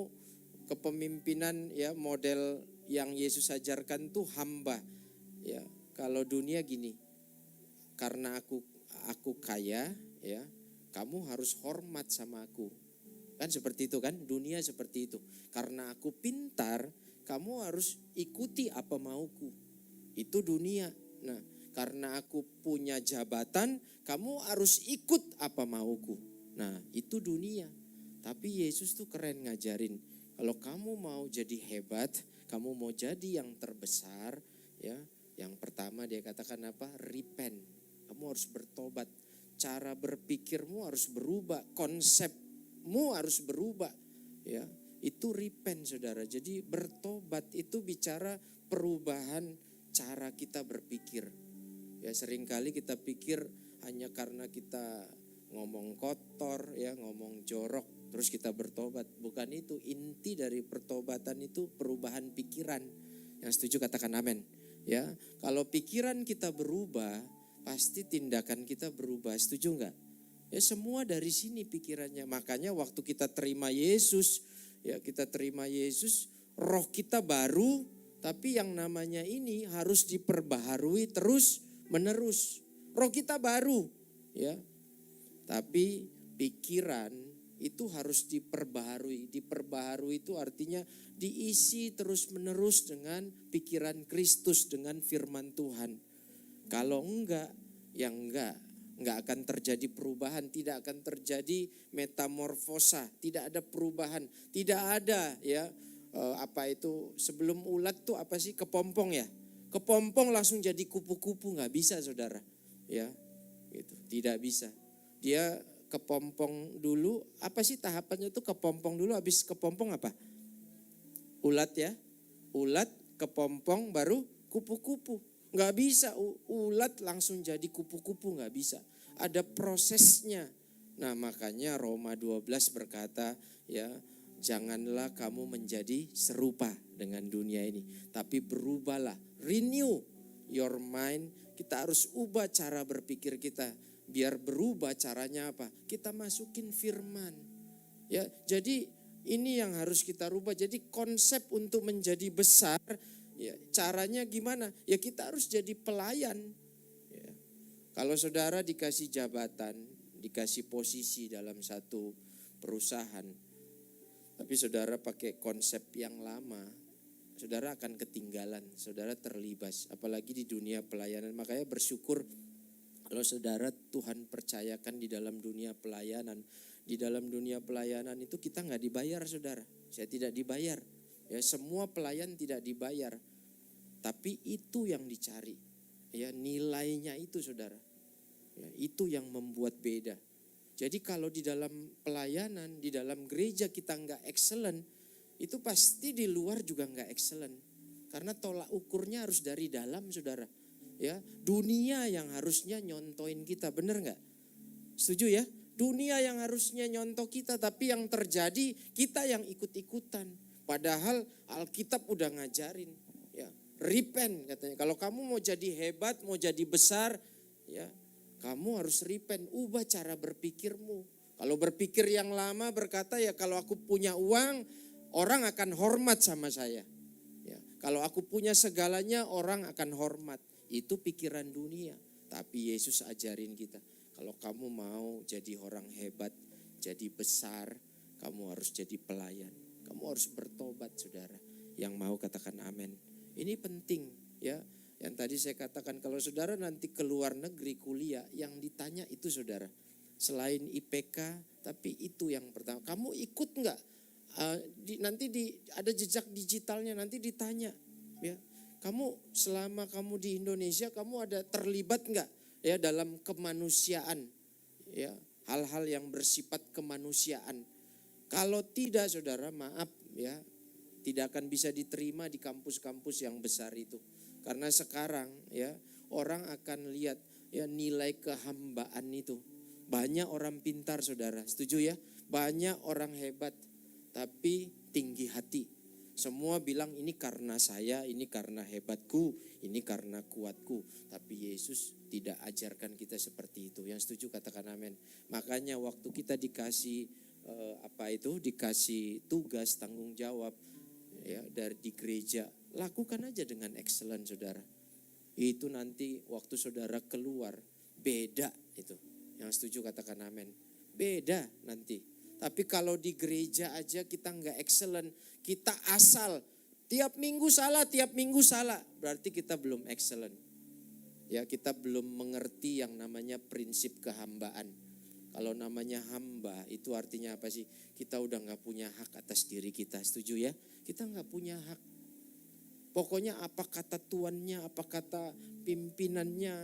[SPEAKER 7] kepemimpinan, ya, model yang Yesus ajarkan tuh hamba, ya. Kalau dunia gini, karena aku kaya, ya, kamu harus hormat sama aku. Kan seperti itu kan, dunia seperti itu. Karena aku pintar, kamu harus ikuti apa mauku. Itu dunia. Nah, karena aku punya jabatan, kamu harus ikut apa mauku. Nah, itu dunia. Tapi Yesus tuh keren ngajarin. Kalau kamu mau jadi hebat, kamu mau jadi yang terbesar, ya, yang pertama dia katakan apa? Repent. Kamu harus bertobat. Cara berpikirmu harus berubah, konsepmu harus berubah, ya. Itu repent, saudara. Jadi bertobat itu bicara perubahan cara kita berpikir. Ya, seringkali kita pikir hanya karena kita ngomong kotor, ya, ngomong jorok, terus kita bertobat. Bukan itu, inti dari pertobatan itu perubahan pikiran. Yang setuju katakan amin. Ya, kalau pikiran kita berubah, pasti tindakan kita berubah. Setuju enggak? Ya, semua dari sini pikirannya. Makanya waktu kita terima Yesus, ya, kita terima Yesus, roh kita baru, tapi yang namanya ini harus diperbaharui terus menerus. Roh kita baru, ya. Tapi pikiran itu harus diperbaharui. Diperbaharui itu artinya diisi terus menerus dengan pikiran Kristus, dengan firman Tuhan. Kalau enggak, ya enggak akan terjadi perubahan, tidak akan terjadi metamorfosa, tidak ada perubahan, tidak ada, ya, sebelum ulat tuh apa sih, kepompong, ya. Kepompong langsung jadi kupu-kupu, nggak bisa, saudara, ya, gitu, tidak bisa. Dia kepompong dulu, apa sih tahapannya tuh? Kepompong dulu, habis kepompong apa? Ulat, ya, ulat, kepompong, baru kupu-kupu. Nggak bisa ulat langsung jadi kupu-kupu, nggak bisa. Ada prosesnya. Nah, makanya Roma 12 berkata, ya, janganlah kamu menjadi serupa dengan dunia ini, tapi berubahlah, renew your mind. Kita harus ubah cara berpikir kita. Biar berubah caranya apa? Kita masukin firman. Ya, jadi ini yang harus kita rubah. Jadi konsep untuk menjadi besar, ya, caranya gimana? Ya, kita harus jadi pelayan. Ya. Kalau saudara dikasih jabatan, dikasih posisi dalam satu perusahaan, tapi saudara pakai konsep yang lama, saudara akan ketinggalan, saudara terlibas. Apalagi di dunia pelayanan. Makanya bersyukur kalau saudara Tuhan percayakan di dalam dunia pelayanan. Di dalam dunia pelayanan itu kita nggak dibayar, saudara. Saya tidak dibayar. Ya, semua pelayan tidak dibayar. Tapi itu yang dicari. Ya, nilainya itu, saudara. Ya, itu yang membuat beda. Jadi kalau di dalam pelayanan, di dalam gereja kita nggak excellent, itu pasti di luar juga nggak excellent. Karena tolak ukurnya harus dari dalam, saudara. Ya, dunia yang harusnya nyontoin kita, benar nggak? Setuju ya? Dunia yang harusnya nyontoh kita, tapi yang terjadi kita yang ikut-ikutan. Padahal Alkitab udah ngajarin, ya, repent katanya. Kalau kamu mau jadi hebat, mau jadi besar, ya, kamu harus repent, ubah cara berpikirmu. Kalau berpikir yang lama berkata, ya, kalau aku punya uang, orang akan hormat sama saya. Kalau aku punya segalanya, orang akan hormat. Itu pikiran dunia. Tapi Yesus ajarin kita, kalau kamu mau jadi orang hebat, jadi besar, kamu harus jadi pelayan. Kamu harus bertobat, saudara. Yang mau katakan amin. Ini penting ya. Yang tadi saya katakan, kalau saudara nanti ke luar negeri kuliah, yang ditanya itu saudara. Selain IPK, tapi itu yang pertama. Kamu ikut enggak? Nanti ada jejak digitalnya, nanti ditanya. Ya, kamu selama kamu di Indonesia, kamu ada terlibat enggak ya dalam kemanusiaan? Ya, hal-hal yang bersifat kemanusiaan. Kalau tidak, saudara, maaf ya, tidak akan bisa diterima di kampus-kampus yang besar itu. Karena sekarang ya orang akan lihat ya nilai kehambaan itu. Banyak orang pintar, saudara, setuju ya? Banyak orang hebat, tapi tinggi hati. Semua bilang ini karena saya, ini karena hebatku, ini karena kuatku. Tapi Yesus tidak ajarkan kita seperti itu. Yang setuju katakan amin. Makanya waktu kita dikasih dikasih tugas, tanggung jawab ya dari di gereja, lakukan aja dengan excellent, saudara. Itu nanti waktu saudara keluar beda itu. Yang setuju katakan amin. Beda nanti. Tapi kalau di gereja aja kita nggak excellent, kita asal tiap minggu salah, berarti kita belum excellent. Ya, kita belum mengerti yang namanya prinsip kehambaan. Kalau namanya hamba itu artinya apa sih? Kita udah nggak punya hak atas diri kita, setuju ya? Kita nggak punya hak. Pokoknya apa kata tuannya, apa kata pimpinannya,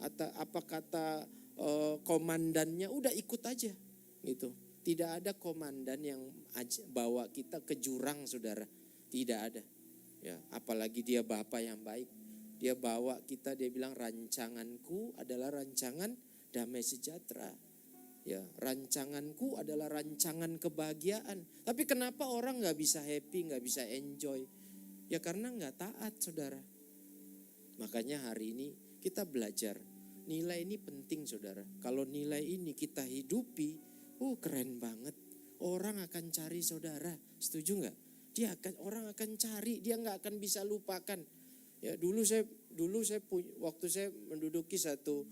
[SPEAKER 7] atau apa kata komandannya, udah ikut aja gitu. Tidak ada komandan yang bawa kita ke jurang, saudara. Tidak ada. Ya, apalagi dia Bapa yang baik. Dia bawa kita, dia bilang rancanganku adalah rancangan damai sejahtera. Ya, rancanganku adalah rancangan kebahagiaan. Tapi kenapa orang nggak bisa happy, nggak bisa enjoy? Ya karena nggak taat, saudara. Makanya hari ini kita belajar. Nilai ini penting, saudara. Kalau nilai ini kita hidupi, keren banget. Orang akan cari saudara, setuju nggak? Orang akan cari, dia nggak akan bisa lupakan. Ya dulu saya waktu saya menduduki satu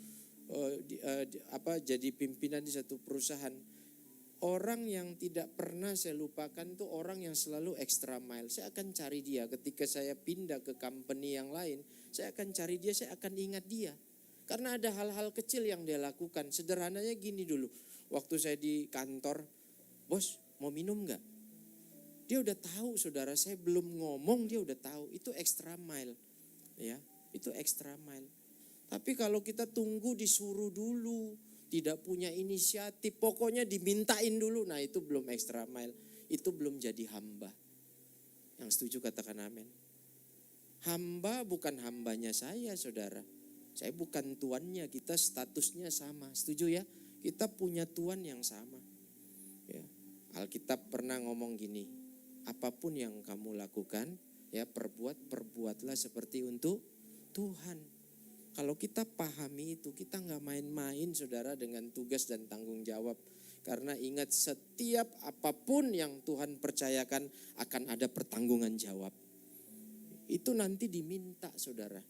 [SPEAKER 7] jadi pimpinan di satu perusahaan. Orang yang tidak pernah saya lupakan tuh orang yang selalu extra mile. Saya akan cari dia. Ketika saya pindah ke company yang lain, saya akan cari dia, saya akan ingat dia. Karena ada hal-hal kecil yang dia lakukan. Sederhananya gini dulu. Waktu saya di kantor, bos mau minum gak? Dia udah tahu, saudara, saya belum ngomong dia udah tahu. Itu extra mile. Ya, itu extra mile. Tapi kalau kita tunggu disuruh dulu, tidak punya inisiatif, pokoknya dimintain dulu, nah itu belum extra mile. Itu belum jadi hamba. Yang setuju katakan amin. Hamba bukan hambanya saya, saudara. Saya bukan tuannya, kita statusnya sama. Setuju ya? Kita punya Tuhan yang sama. Ya. Alkitab pernah ngomong gini, apapun yang kamu lakukan, ya perbuatlah seperti untuk Tuhan. Kalau kita pahami itu, kita nggak main-main, saudara, dengan tugas dan tanggung jawab. Karena ingat, setiap apapun yang Tuhan percayakan akan ada pertanggungan jawab. Itu nanti diminta, saudara.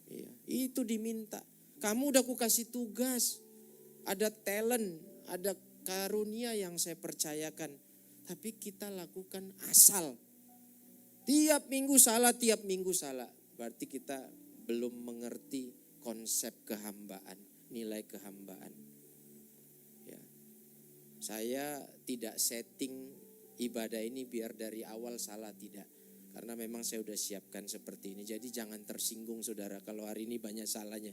[SPEAKER 7] Ya, itu diminta. Kamu udah kasih tugas. Ada talent, ada karunia yang saya percayakan. Tapi kita lakukan asal. Tiap minggu salah. Berarti kita belum mengerti konsep kehambaan, nilai kehambaan. Ya. Saya tidak setting ibadah ini biar dari awal salah, tidak. Karena memang saya udah siapkan seperti ini. Jadi jangan tersinggung, saudara, kalau hari ini banyak salahnya.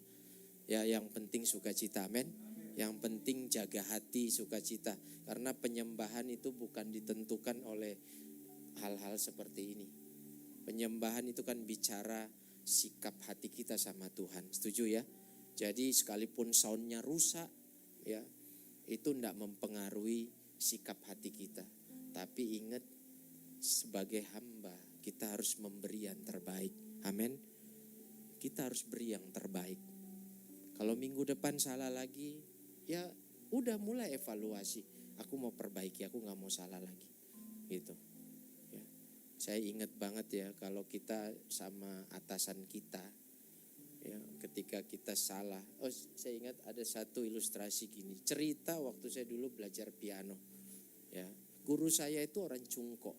[SPEAKER 7] Ya, yang penting sukacita, amin. Yang penting jaga hati, sukacita. Karena penyembahan itu bukan ditentukan oleh hal-hal seperti ini. Penyembahan itu kan bicara sikap hati kita sama Tuhan. Setuju ya? Jadi sekalipun soundnya rusak, ya itu tidak mempengaruhi sikap hati kita. Tapi ingat, sebagai hamba kita harus memberi yang terbaik. Amin. Kita harus beri yang terbaik. Kalau minggu depan salah lagi, ya udah mulai evaluasi. Aku mau perbaiki, aku gak mau salah lagi. Gitu. Ya. Saya ingat banget ya kalau kita sama atasan kita, ya ketika kita salah. Oh, saya ingat ada satu ilustrasi gini. Cerita waktu saya dulu belajar piano. Ya, guru saya itu orang Cungko.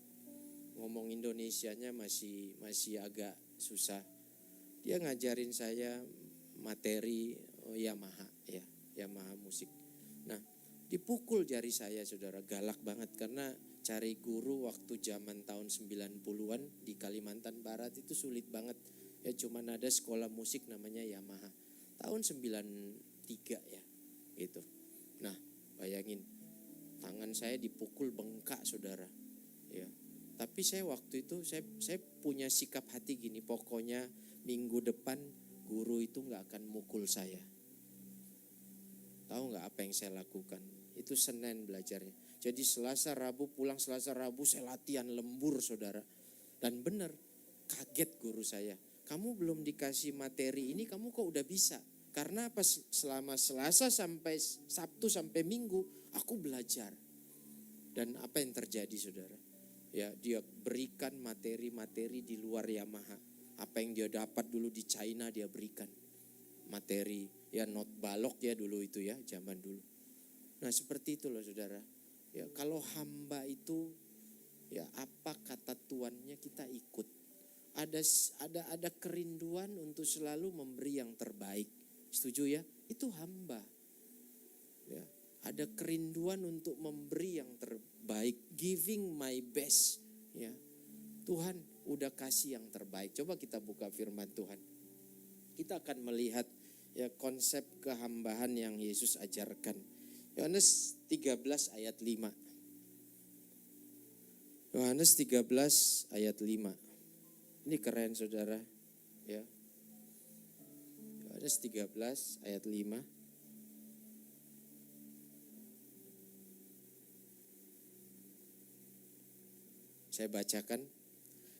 [SPEAKER 7] Ngomong Indonesianya masih agak susah. Dia ngajarin saya materi Yamaha, ya, Yamaha musik. Nah, dipukul jari saya, saudara, galak banget karena cari guru waktu zaman tahun 90-an di Kalimantan Barat itu sulit banget. Ya cuman ada sekolah musik namanya Yamaha. Tahun 93 ya, gitu. Nah, bayangin tangan saya dipukul bengkak, saudara. Ya. Tapi saya waktu itu saya punya sikap hati gini, pokoknya minggu depan guru itu nggak akan mukul saya. Tahu nggak apa yang saya lakukan? Itu Senin belajarnya. Jadi Selasa Rabu pulang, Selasa Rabu saya latihan lembur, saudara. Dan benar, kaget guru saya. Kamu belum dikasih materi ini, kamu kok udah bisa? Karena apa? Selama Selasa sampai Sabtu sampai Minggu aku belajar. Dan apa yang terjadi, saudara? Ya, dia berikan materi-materi di luar Yamaha. Apa yang dia dapat dulu di China dia berikan. Materi, ya not balok ya dulu itu ya, zaman dulu. Nah seperti itu loh, saudara. Ya kalau hamba itu, ya apa kata tuannya kita ikut. Ada kerinduan untuk selalu memberi yang terbaik. Setuju ya? Itu hamba. Ya, ada kerinduan untuk memberi yang terbaik, giving my best. Ya, Tuhan udah kasih yang terbaik. Coba kita buka firman Tuhan. Kita akan melihat ya konsep kehambahan yang Yesus ajarkan. Yohanes 13 ayat 5. Yohanes 13 ayat 5. Ini keren, saudara. Ya. Yohanes 13 ayat 5. Saya bacakan.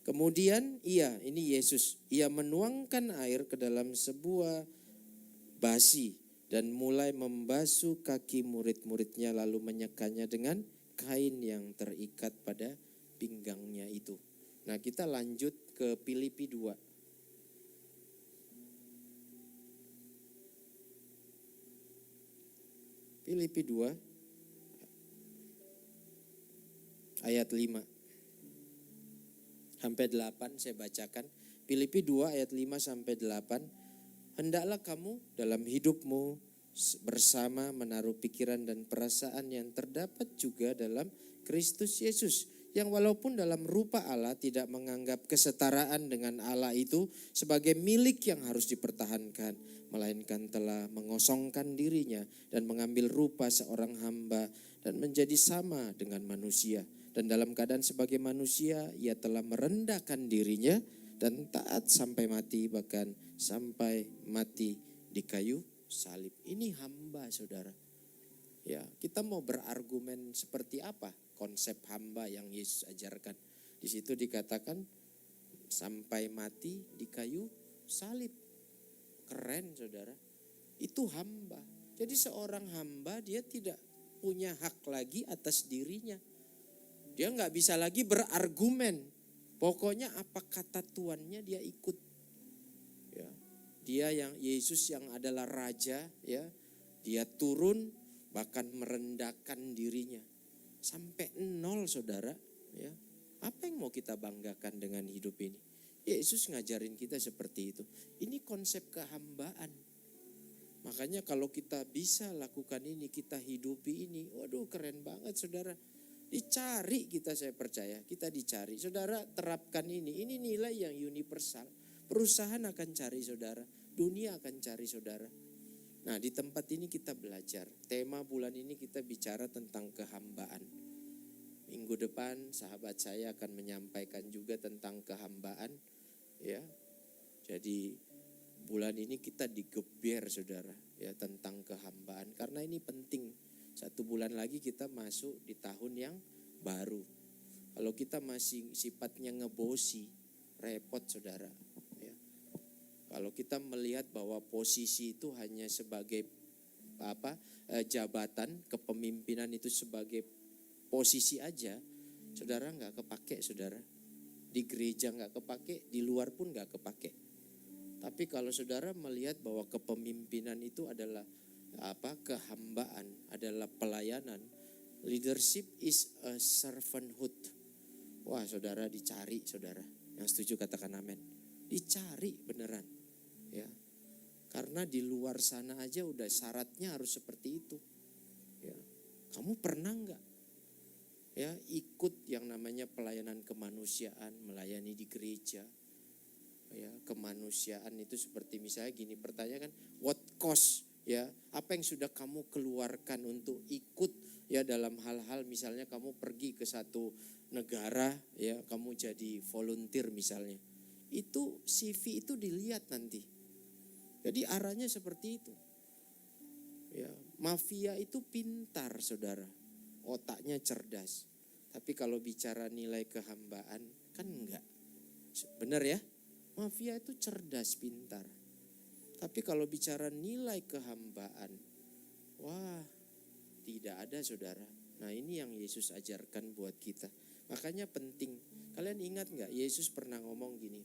[SPEAKER 7] Kemudian ini Yesus, ia menuangkan air ke dalam sebuah basi dan mulai membasuh kaki murid-muridnya lalu menyekanya dengan kain yang terikat pada pinggangnya itu. Nah, kita lanjut ke Filipi 2. Filipi 2 ayat 5 sampai 8 saya bacakan. Filipi 2 ayat 5 sampai 8. Hendaklah kamu dalam hidupmu bersama menaruh pikiran dan perasaan yang terdapat juga dalam Kristus Yesus, yang walaupun dalam rupa Allah tidak menganggap kesetaraan dengan Allah itu sebagai milik yang harus dipertahankan, melainkan telah mengosongkan dirinya dan mengambil rupa seorang hamba dan menjadi sama dengan manusia. Dan dalam keadaan sebagai manusia, ia telah merendahkan dirinya dan taat sampai mati, bahkan sampai mati di kayu salib. Ini hamba, saudara. Ya, kita mau berargumen seperti apa konsep hamba yang Yesus ajarkan? Di situ dikatakan sampai mati di kayu salib. Keren, saudara. Itu hamba. Jadi seorang hamba dia tidak punya hak lagi atas dirinya. Dia nggak bisa lagi berargumen. Pokoknya apa kata tuannya dia ikut. Ya. Dia yang Yesus yang adalah raja, ya. Dia turun bahkan merendahkan dirinya sampai nol, saudara. Ya. Apa yang mau kita banggakan dengan hidup ini? Yesus ngajarin kita seperti itu. Ini konsep kehambaan. Makanya kalau kita bisa lakukan ini, kita hidupi ini, waduh keren banget, saudara. Dicari kita, saya percaya kita dicari. Saudara terapkan ini nilai yang universal. Perusahaan akan cari saudara, dunia akan cari saudara. Nah di tempat ini kita belajar. Tema bulan ini kita bicara tentang kehambaan. Minggu depan sahabat saya akan menyampaikan juga tentang kehambaan. Ya, jadi bulan ini kita digeber, saudara, ya, tentang kehambaan. Karena ini penting. 1 bulan lagi kita masuk di tahun yang baru. Kalau kita masih sifatnya ngebosi, repot, saudara. Ya. Kalau kita melihat bahwa posisi itu hanya sebagai jabatan, kepemimpinan itu sebagai posisi aja, saudara nggak kepake, saudara. Di gereja nggak kepake, di luar pun nggak kepake. Tapi kalau saudara melihat bahwa kepemimpinan itu adalah kehambaan, adalah pelayanan. Leadership is a servanthood. Wah, saudara dicari, saudara. Yang setuju katakan amin. Dicari beneran. Ya. Karena di luar sana aja udah syaratnya harus seperti itu. Ya. Kamu pernah nggak ya ikut yang namanya pelayanan kemanusiaan, melayani di gereja? Ya, kemanusiaan itu seperti misalnya gini, pertanyaan kan, what cost, ya, apa yang sudah kamu keluarkan untuk ikut ya dalam hal-hal, misalnya kamu pergi ke satu negara, ya, kamu jadi volunteer misalnya, itu CV itu dilihat nanti. Jadi arahnya seperti itu. Ya, mafia itu pintar, saudara, otaknya cerdas. Tapi kalau bicara nilai kehambaan kan enggak, benar ya? Mafia itu cerdas, pintar. Tapi kalau bicara nilai kehambaan, wah, tidak ada, saudara. Nah, ini yang Yesus ajarkan buat kita. Makanya penting. Kalian ingat nggak Yesus pernah ngomong gini,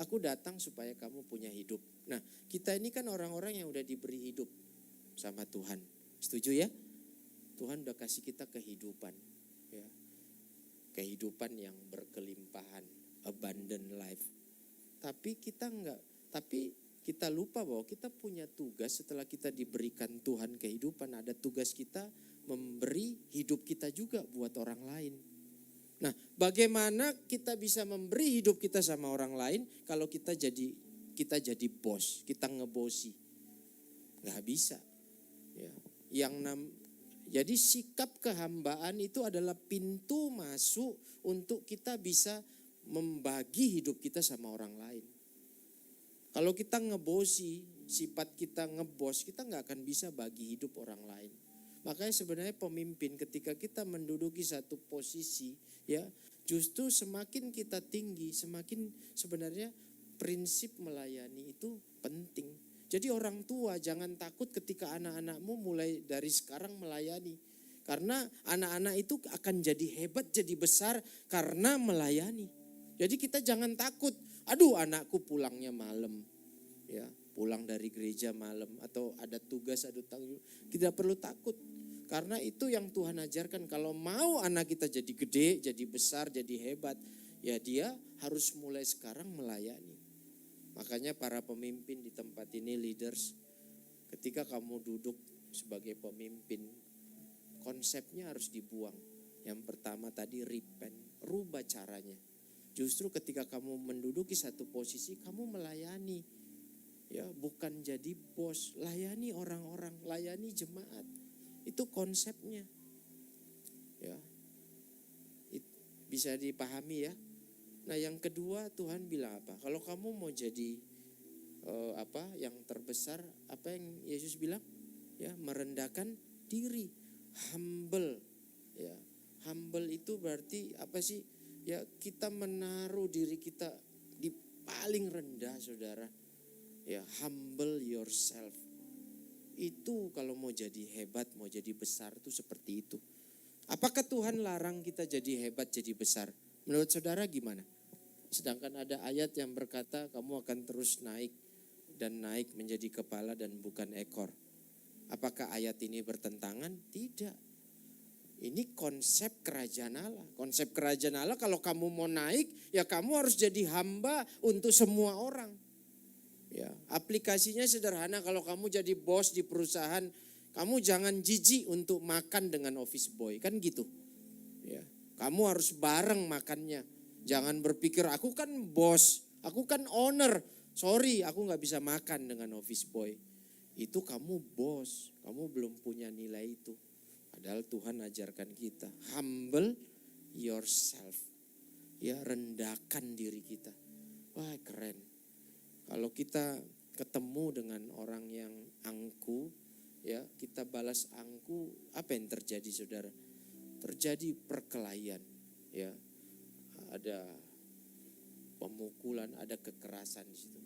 [SPEAKER 7] aku datang supaya kamu punya hidup. Nah, kita ini kan orang-orang yang udah diberi hidup sama Tuhan. Setuju ya? Tuhan udah kasih kita kehidupan. Ya. Kehidupan yang berkelimpahan, abundant life. Tapi kita lupa bahwa kita punya tugas setelah kita diberikan Tuhan kehidupan. Ada tugas kita memberi hidup kita juga buat orang lain. Nah, bagaimana kita bisa memberi hidup kita sama orang lain kalau kita jadi bos, kita ngebosi? Nggak bisa. Ya. Jadi sikap kehambaan itu adalah pintu masuk untuk kita bisa membagi hidup kita sama orang lain. Kalau kita ngebosi, sifat kita ngebos, kita nggak akan bisa bagi hidup orang lain. Makanya sebenarnya pemimpin ketika kita menduduki satu posisi, ya, justru semakin kita tinggi, semakin sebenarnya prinsip melayani itu penting. Jadi orang tua jangan takut ketika anak-anakmu mulai dari sekarang melayani. Karena anak-anak itu akan jadi hebat, jadi besar karena melayani. Jadi kita jangan takut, aduh anakku pulangnya malam, ya, pulang dari gereja malam atau ada tugas, ada tanggung. Tidak perlu takut. Karena itu yang Tuhan ajarkan, kalau mau anak kita jadi gede, jadi besar, jadi hebat, ya dia harus mulai sekarang melayani. Makanya para pemimpin di tempat ini, leaders, ketika kamu duduk sebagai pemimpin, konsepnya harus dibuang. Yang pertama tadi repent, rubah caranya. Justru ketika kamu menduduki satu posisi, kamu melayani. Ya, bukan jadi bos, layani orang-orang, layani jemaat. Itu konsepnya. Ya. Bisa dipahami ya. Nah, yang kedua Tuhan bilang apa? Kalau kamu mau jadi yang terbesar, apa yang Yesus bilang? Ya, merendahkan diri, humble. Ya, humble itu berarti apa sih? Ya, kita menaruh diri kita di paling rendah, saudara. Ya, humble yourself. Itu kalau mau jadi hebat, mau jadi besar itu seperti itu. Apakah Tuhan larang kita jadi hebat, jadi besar? Menurut saudara gimana? Sedangkan ada ayat yang berkata kamu akan terus naik dan naik menjadi kepala dan bukan ekor. Apakah ayat ini bertentangan? Tidak. Ini konsep kerajaan Allah. Konsep kerajaan Allah kalau kamu mau naik, ya kamu harus jadi hamba untuk semua orang. Ya, aplikasinya sederhana, kalau kamu jadi bos di perusahaan, kamu jangan jijik untuk makan dengan office boy, kan gitu. Ya, kamu harus bareng makannya. Jangan berpikir aku kan bos, aku kan owner. Sorry, aku gak bisa makan dengan office boy. Itu kamu bos, kamu belum punya nilai itu. Padahal Tuhan ajarkan kita, humble yourself. Ya, rendahkan diri kita. Wah, keren. Kalau kita ketemu dengan orang yang angku, ya, kita balas angku, apa yang terjadi, saudara? Terjadi perkelahian, ya. Ada pemukulan, ada kekerasan di situ.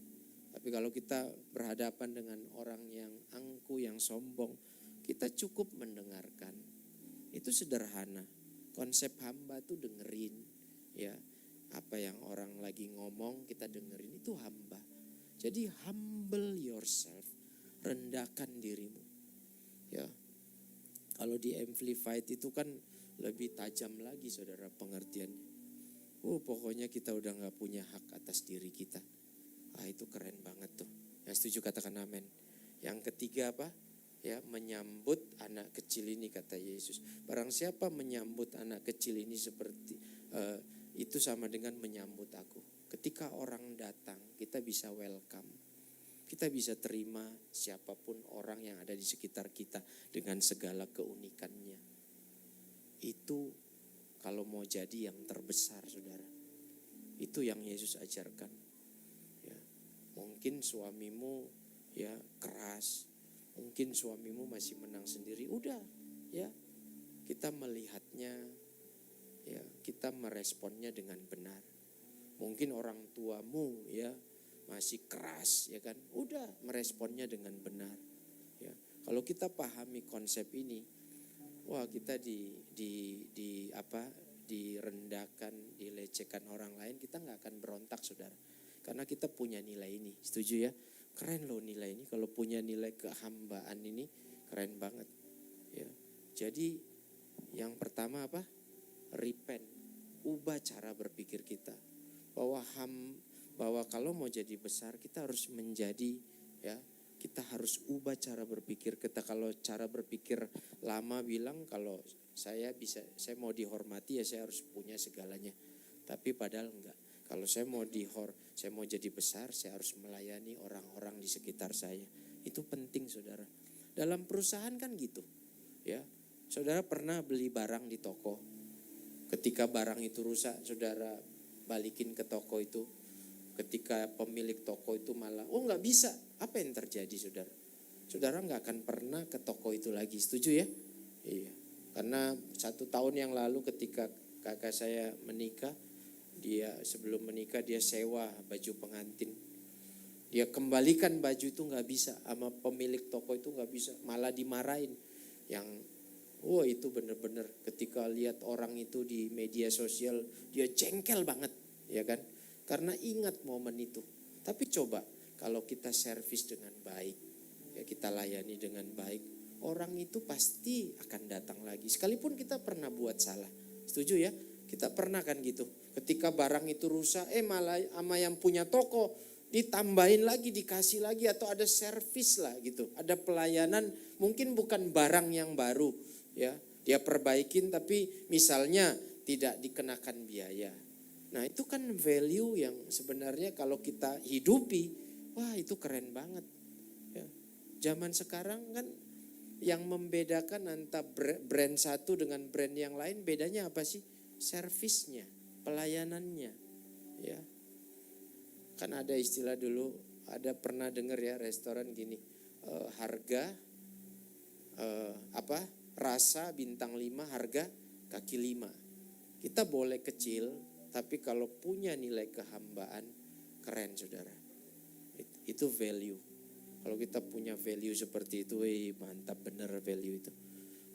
[SPEAKER 7] Tapi kalau kita berhadapan dengan orang yang angku, yang sombong, kita cukup mendengarkan. Itu sederhana. Konsep hamba tuh dengerin, ya. Apa yang orang lagi ngomong kita dengerin, itu hamba. Jadi humble yourself, rendahkan dirimu. Ya. Kalau di Amplified itu kan lebih tajam lagi saudara pengertiannya. Pokoknya kita udah gak punya hak atas diri kita. Itu keren banget tuh. Yang setuju katakan amin. Yang ketiga apa? Ya, menyambut anak kecil ini kata Yesus. Barang siapa menyambut anak kecil ini seperti itu sama dengan menyambut aku. Ketika orang datang, kita bisa welcome. Kita bisa terima siapapun orang yang ada di sekitar kita dengan segala keunikannya. Itu kalau mau jadi yang terbesar saudara. Itu yang Yesus ajarkan. Ya, mungkin suamimu ya keras. Mungkin suamimu masih menang sendiri. Udah ya, kita melihatnya, ya kita meresponnya dengan benar. Mungkin orang tuamu ya masih keras ya kan. Udah meresponnya dengan benar. Ya, kalau kita pahami konsep ini, wah kita direndahkan, dilecehkan orang lain, kita nggak akan berontak saudara. Karena kita punya nilai ini, setuju ya? Keren loh nilai ini, kalau punya nilai kehambaan ini keren banget. Ya, jadi yang pertama apa? Repent, ubah cara berpikir kita. Bahwa kalau mau jadi besar kita harus menjadi ya. Kita harus ubah cara berpikir kita. Kalau cara berpikir lama bilang kalau saya mau dihormati ya saya harus punya segalanya. Tapi padahal enggak. Kalau saya mau jadi besar, saya harus melayani orang-orang di sekitar saya. Itu penting saudara. Dalam perusahaan kan gitu. Ya. Saudara pernah beli barang di toko. Ketika barang itu rusak, saudara balikin ke toko itu. Ketika pemilik toko itu malah, nggak bisa. Apa yang terjadi saudara? Saudara nggak akan pernah ke toko itu lagi, setuju ya? Iya. Karena 1 tahun yang lalu ketika kakak saya menikah, sebelum menikah dia sewa baju pengantin. Dia kembalikan baju itu nggak bisa, sama pemilik toko itu nggak bisa, malah dimarahin. Itu benar-benar ketika lihat orang itu di media sosial, dia jengkel banget, ya kan? Karena ingat momen itu. Tapi coba kalau kita servis dengan baik, ya kita layani dengan baik, orang itu pasti akan datang lagi. Sekalipun kita pernah buat salah. Setuju ya? Kita pernah kan gitu. Ketika barang itu rusak, malah sama yang punya toko ditambahin lagi, dikasih lagi, atau ada servis lah gitu. Ada pelayanan, mungkin bukan barang yang baru, ya. Dia perbaikin tapi misalnya tidak dikenakan biaya. Nah itu kan value yang sebenarnya kalau kita hidupi, wah itu keren banget. Ya. Zaman sekarang kan yang membedakan antara brand satu dengan brand yang lain, bedanya apa sih? Servisnya, pelayanannya. Ya. Kan ada istilah dulu, pernah dengar ya restoran gini, harga rasa bintang 5, harga kaki 5. Kita boleh kecil, tapi kalau punya nilai kehambaan, keren saudara. Itu value. Kalau kita punya value seperti itu, mantap bener value itu.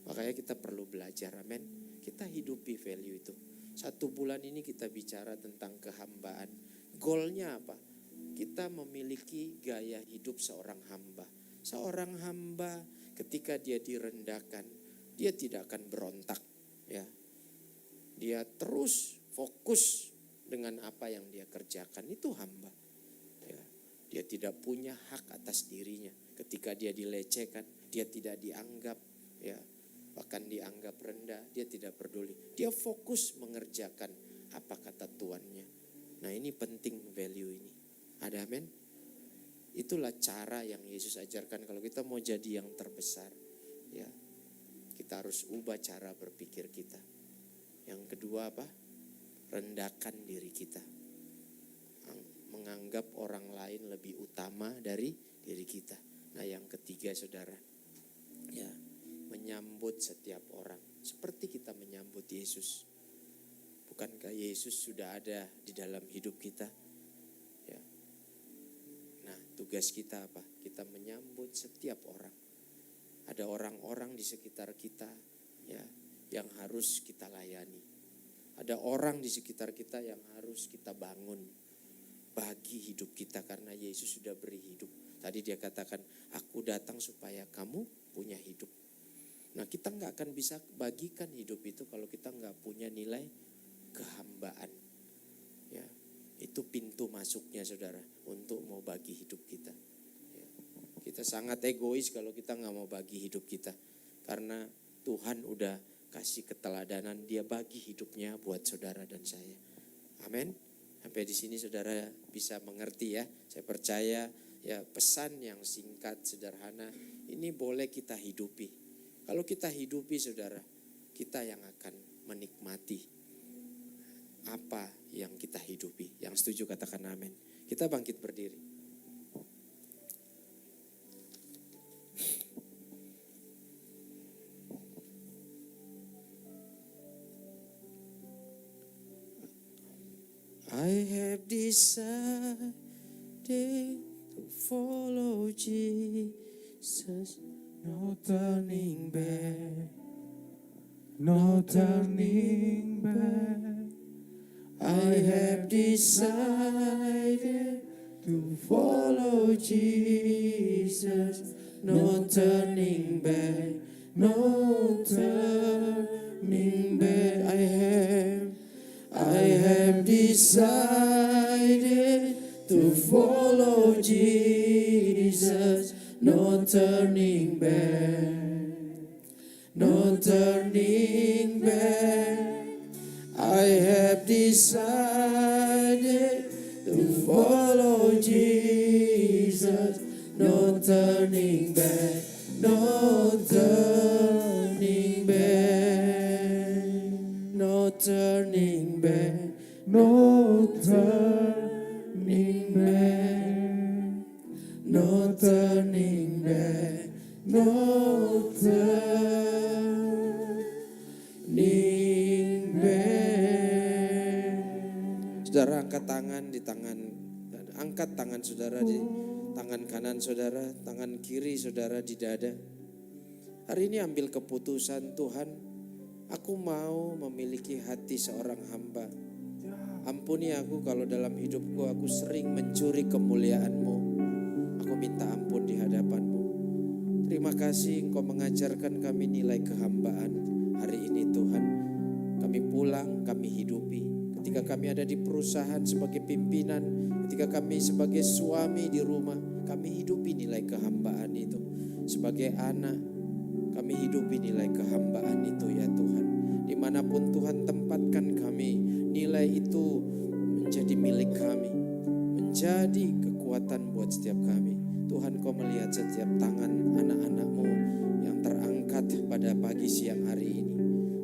[SPEAKER 7] Makanya kita perlu belajar, amin. Kita hidupi value itu. 1 bulan ini kita bicara tentang kehambaan. Goalnya apa? Kita memiliki gaya hidup seorang hamba. Seorang hamba ketika dia direndahkan, dia tidak akan berontak. Ya, dia terus fokus dengan apa yang dia kerjakan, itu hamba. Ya, dia tidak punya hak atas dirinya. Ketika dia dilecehkan, dia tidak dianggap, ya, bahkan dianggap rendah, dia tidak peduli. Dia fokus mengerjakan apa kata tuannya. Nah ini penting value ini. Ada amin? Itulah cara yang Yesus ajarkan kalau kita mau jadi yang terbesar. Ya, kita harus ubah cara berpikir kita. Yang kedua apa? Rendahkan diri kita. Menganggap orang lain lebih utama dari diri kita. Nah yang ketiga saudara, ya, menyambut setiap orang seperti kita menyambut Yesus. Bukankah Yesus sudah ada di dalam hidup kita? Ya. Nah tugas kita apa? Kita menyambut setiap orang. Ada orang-orang di sekitar kita, ya, yang harus kita layani. Ada orang di sekitar kita yang harus kita bangun. Bagi hidup kita karena Yesus sudah beri hidup. Tadi dia katakan, aku datang supaya kamu punya hidup. Nah kita nggak akan bisa bagikan hidup itu kalau kita nggak punya nilai kehambaan. Ya, itu pintu masuknya saudara untuk mau bagi hidup kita. Ya, kita sangat egois kalau kita nggak mau bagi hidup kita. Karena Tuhan udah kasih keteladanan, dia bagi hidupnya buat saudara dan saya. Amin. Sampai di sini saudara bisa mengerti ya. Saya percaya ya pesan yang singkat, sederhana ini boleh kita hidupi. Kalau kita hidupi saudara, kita yang akan menikmati apa yang kita hidupi. Yang setuju katakan amin. Kita bangkit berdiri. I have decided to follow Jesus, no turning back, no turning back. I have decided to follow Jesus, no turning back, no turning back. I have decided to follow Jesus, no turning back, no turning back. I have decided to follow Jesus, no turning back, no turning back, no turning back, no turning back, no turning back, no turning back. Saudara angkat tangan saudara di tangan kanan saudara, tangan kiri saudara di dada. Hari ini ambil keputusan, Tuhan, aku mau memiliki hati seorang hamba. Ampuni aku kalau dalam hidupku aku sering mencuri kemuliaan-Mu. Aku minta ampun di hadapan-Mu. Terima kasih Engkau mengajarkan kami nilai kehambaan. Hari ini Tuhan, kami pulang, kami hidupi. Ketika kami ada di perusahaan sebagai pimpinan, ketika kami sebagai suami di rumah, kami hidupi nilai kehambaan itu. Sebagai anak, kami hidupi nilai kehambaan itu ya Tuhan. Dimanapun Tuhan tempatkan kami, nilai itu menjadi milik kami, menjadi kekuatan buat setiap kami. Tuhan, Kau melihat setiap tangan anak-anak-Mu yang terangkat pada pagi siang hari ini.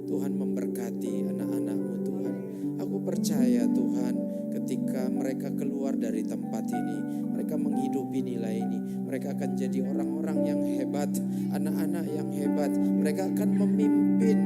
[SPEAKER 7] Tuhan memberkati anak-anak-Mu Tuhan. Aku percaya Tuhan, ketika mereka keluar dari tempat ini, mereka menghidupi nilai ini. Mereka akan jadi orang-orang yang hebat, anak-anak yang hebat. Mereka akan memimpin,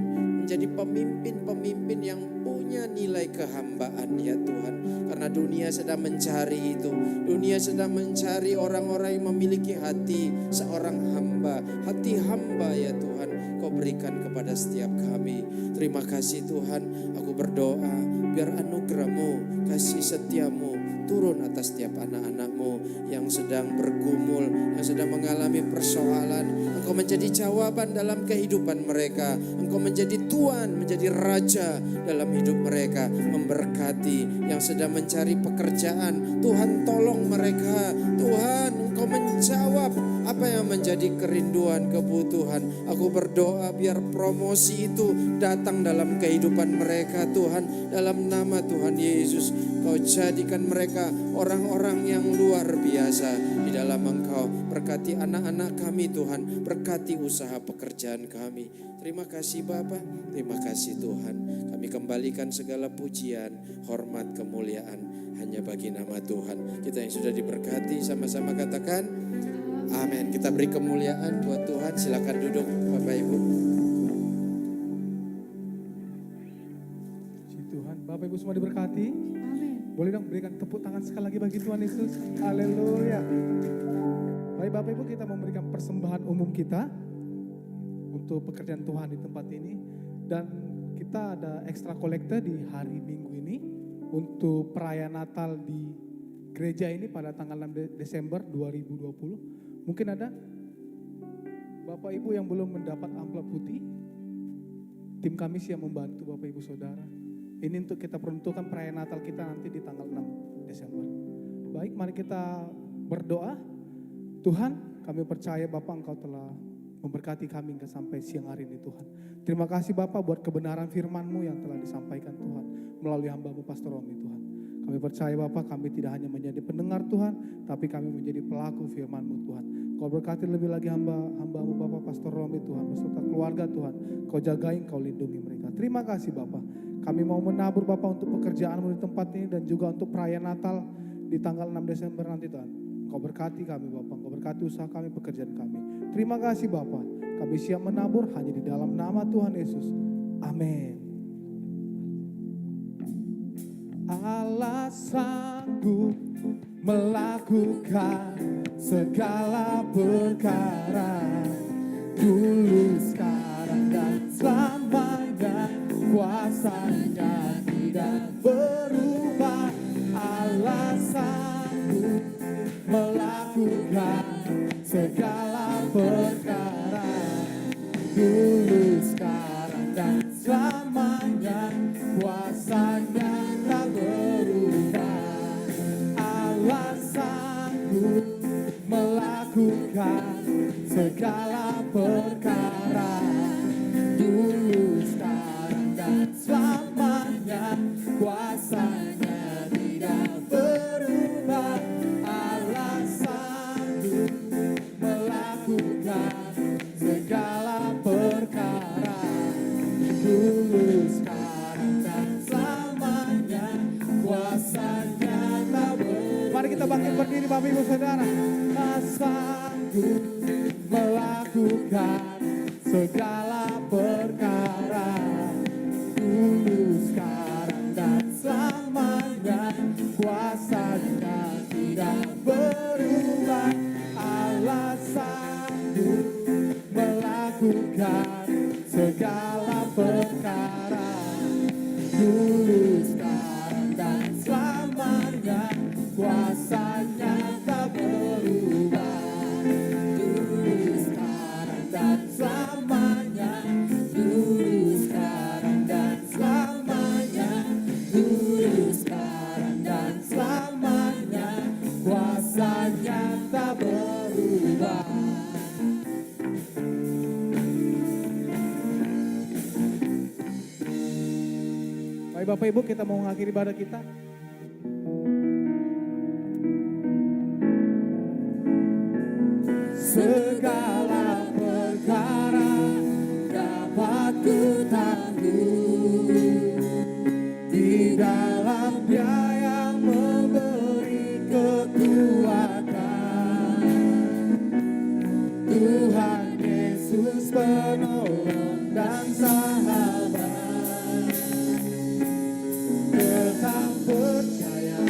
[SPEAKER 7] menjadi pemimpin-pemimpin yang punya nilai kehambaan ya Tuhan. Karena dunia sedang mencari itu. Dunia sedang mencari orang-orang yang memiliki hati seorang hamba. Hati hamba ya Tuhan, Kau berikan kepada setiap kami. Terima kasih Tuhan, aku berdoa biar anugerah-Mu, kasih setia-Mu turun atas setiap anak-anak-Mu yang sedang bergumul, yang sedang mengalami persoalan. Engkau menjadi jawaban dalam kehidupan mereka. Engkau menjadi Tuhan, menjadi Raja dalam hidup mereka. Memberkati yang sedang mencari pekerjaan. Tuhan tolong mereka. Tuhan, Engkau menjawab apa yang menjadi kerinduan, kebutuhan. Aku berdoa biar promosi itu datang dalam kehidupan mereka Tuhan. Dalam nama Tuhan Yesus, Kau jadikan mereka orang-orang yang luar biasa di dalam Engkau. Berkati anak-anak kami Tuhan, berkati usaha pekerjaan kami. Terima kasih Bapa, terima kasih Tuhan. Kami kembalikan segala pujian, hormat, kemuliaan hanya bagi nama Tuhan. Kita yang sudah diberkati sama-sama katakan amin. Kita beri kemuliaan buat Tuhan. Silakan duduk Bapak Ibu.
[SPEAKER 6] Puji Tuhan, Bapak Ibu semua diberkati. Boleh dong berikan tepuk tangan sekali lagi bagi Tuhan Yesus. Haleluya. Baik Bapak Ibu, kita memberikan persembahan umum kita untuk pekerjaan Tuhan di tempat ini. Dan kita kita ada ekstra kolekte di hari Minggu ini untuk perayaan Natal di gereja ini pada tanggal 6 Desember 2020. Mungkin ada Bapak Ibu yang belum mendapat amplop putih. Tim kami siap membantu Bapak Ibu Saudara. Ini untuk kita peruntukkan perayaan Natal kita nanti di tanggal 6 Desember. Baik, mari kita berdoa. Tuhan, kami percaya Bapak Engkau telah memberkati kami hingga sampai siang hari ini Tuhan. Terima kasih Bapak buat kebenaran firman-Mu yang telah disampaikan Tuhan melalui hamba-Mu Pastor Romi Tuhan. Kami percaya Bapak, kami tidak hanya menjadi pendengar Tuhan, tapi kami menjadi pelaku firman-Mu Tuhan. Kau berkati lebih lagi hamba-Mu Bapak Pastor Romi Tuhan, beserta keluarga Tuhan. Kau jagain, Kau lindungi mereka. Terima kasih Bapak. Kami mau menabur Bapak untuk pekerjaan-Mu di tempat ini dan juga untuk perayaan Natal di tanggal 6 Desember nanti Tuhan. Kau berkati kami Bapak, Kau berkati usaha kami, pekerjaan kami. Terima kasih Bapak, kami siap menabur hanya di dalam nama Tuhan Yesus. Amin. Allah sanggup melakukan segala perkara, dulu, sekarang, dan selamanya. Kuasanya tidak berubah. Allah sanggup melakukan segala perkara, dulu, sekarang, dan selamanya. Kuasanya tak berubah. Allah sanggup melakukan segala perkara, dulu, sekarang, dan selamanya. Kuasanya tidak berubah. Allah sanggup melakukan segala perkara, dulu, sekarang, dan selamanya. Kuasanya tak berubah. Mari kita bangkit berdiri Bapak Ibu Saudara. Allah sanggup melakukan segala perkara, dulu, sekarang, dan selamanya. Kuasanya tidak berubah. Allah sanggup melakukan segala perkara, dulu, sekarang, dan selamanya. Kuasanya tak berubah. Dulu, sekarang, dan selamanya. Dulu, sekarang, dan selamanya. Dulu, sekarang, dan selamanya. Kuasanya tak berubah. Baik Bapak Ibu, kita mau mengakhiri ibadah kita. Segala perkara dapat ku tanggung di dalam Dia yang memberi kekuatan. Tuhan Yesus penolong dan sahabat. Tetap percaya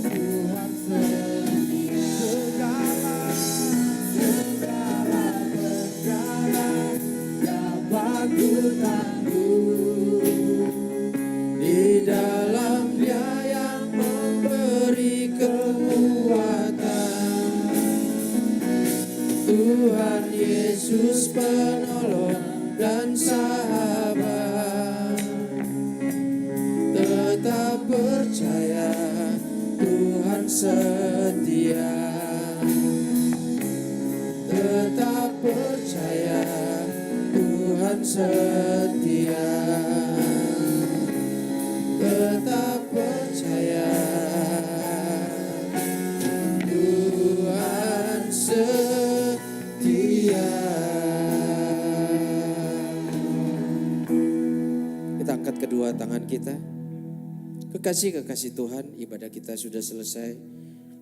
[SPEAKER 6] Tuhan sedia. Segala perkara dapat ku tanggung di dalam Dia yang memberi kekuatan. Tuhan Yesus penolong dan sahabat. Tetap percaya Tuhan setia. Tetap percaya Tuhan setia. Tetap percaya Tuhan setia. Kita angkat kedua tangan kita. Kekasih-kekasih Tuhan, ibadah kita sudah selesai.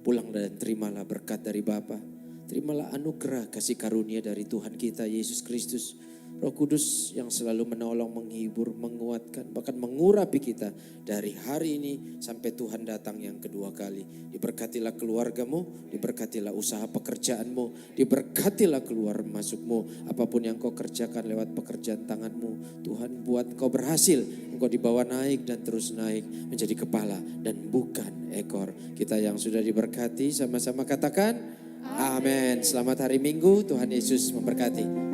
[SPEAKER 6] Pulang dan terimalah berkat dari Bapa. Terimalah anugerah kasih karunia dari Tuhan kita Yesus Kristus.
[SPEAKER 7] Roh Kudus yang selalu menolong, menghibur, menguatkan, bahkan mengurapi kita dari hari ini sampai Tuhan datang yang kedua kali. Diberkatilah keluargamu, diberkatilah usaha pekerjaanmu, diberkatilah keluar masukmu. Apapun yang kau kerjakan lewat pekerjaan tanganmu, Tuhan buat kau berhasil. Engkau dibawa naik dan terus naik menjadi kepala dan bukan ekor. Kita yang sudah diberkati sama-sama katakan amin. Selamat hari Minggu, Tuhan Yesus memberkati.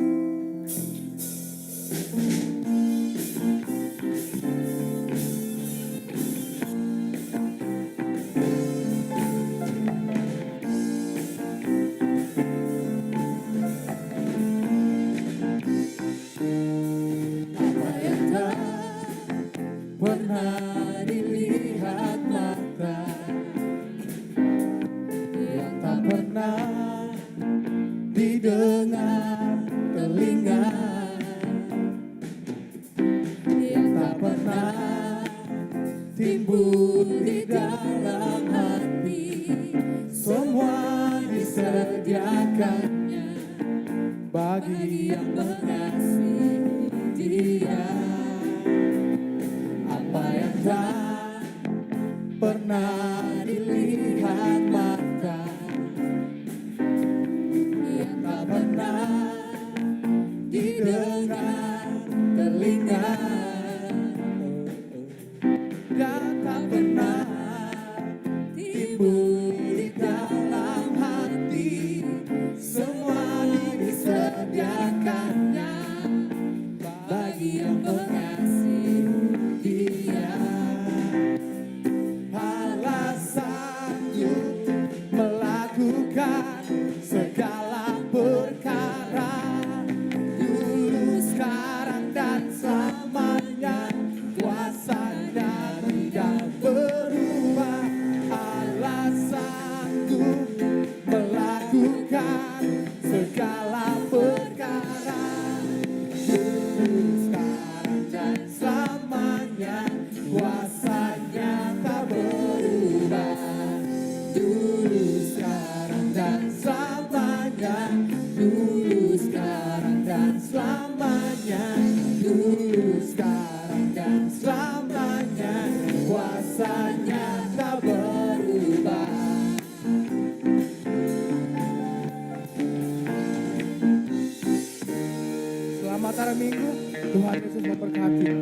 [SPEAKER 4] Apa yang tak pernah dilihat mata, yang tak pernah didengar telinga, yang tak pernah timbul di dalam hati, semua disediakannya bagi yang mengasihi Dia. Apa yang tak pernah dilihat mata, yang tak pernah didengar telinga, yang tak pernah timbul di dalam hati, semua disediakannya bagi yang mengasihi Dia. Allah sanggup melakukan segala perkara, dulu, sekarang, dan selamanya. Kuasanya tidak berubah. Allah sanggup melakukan segala perkara, dulu, sekarang, dan selamanya. Kuasanya tak berubah. Dulu, sekarang, dan selamanya. Dulu, sekarang, dan selamanya. Dulu, sekarang, dan selamanya. Kuasanya tak berubah.
[SPEAKER 6] Selamat hari Minggu, Tuhan Yesus memberkati.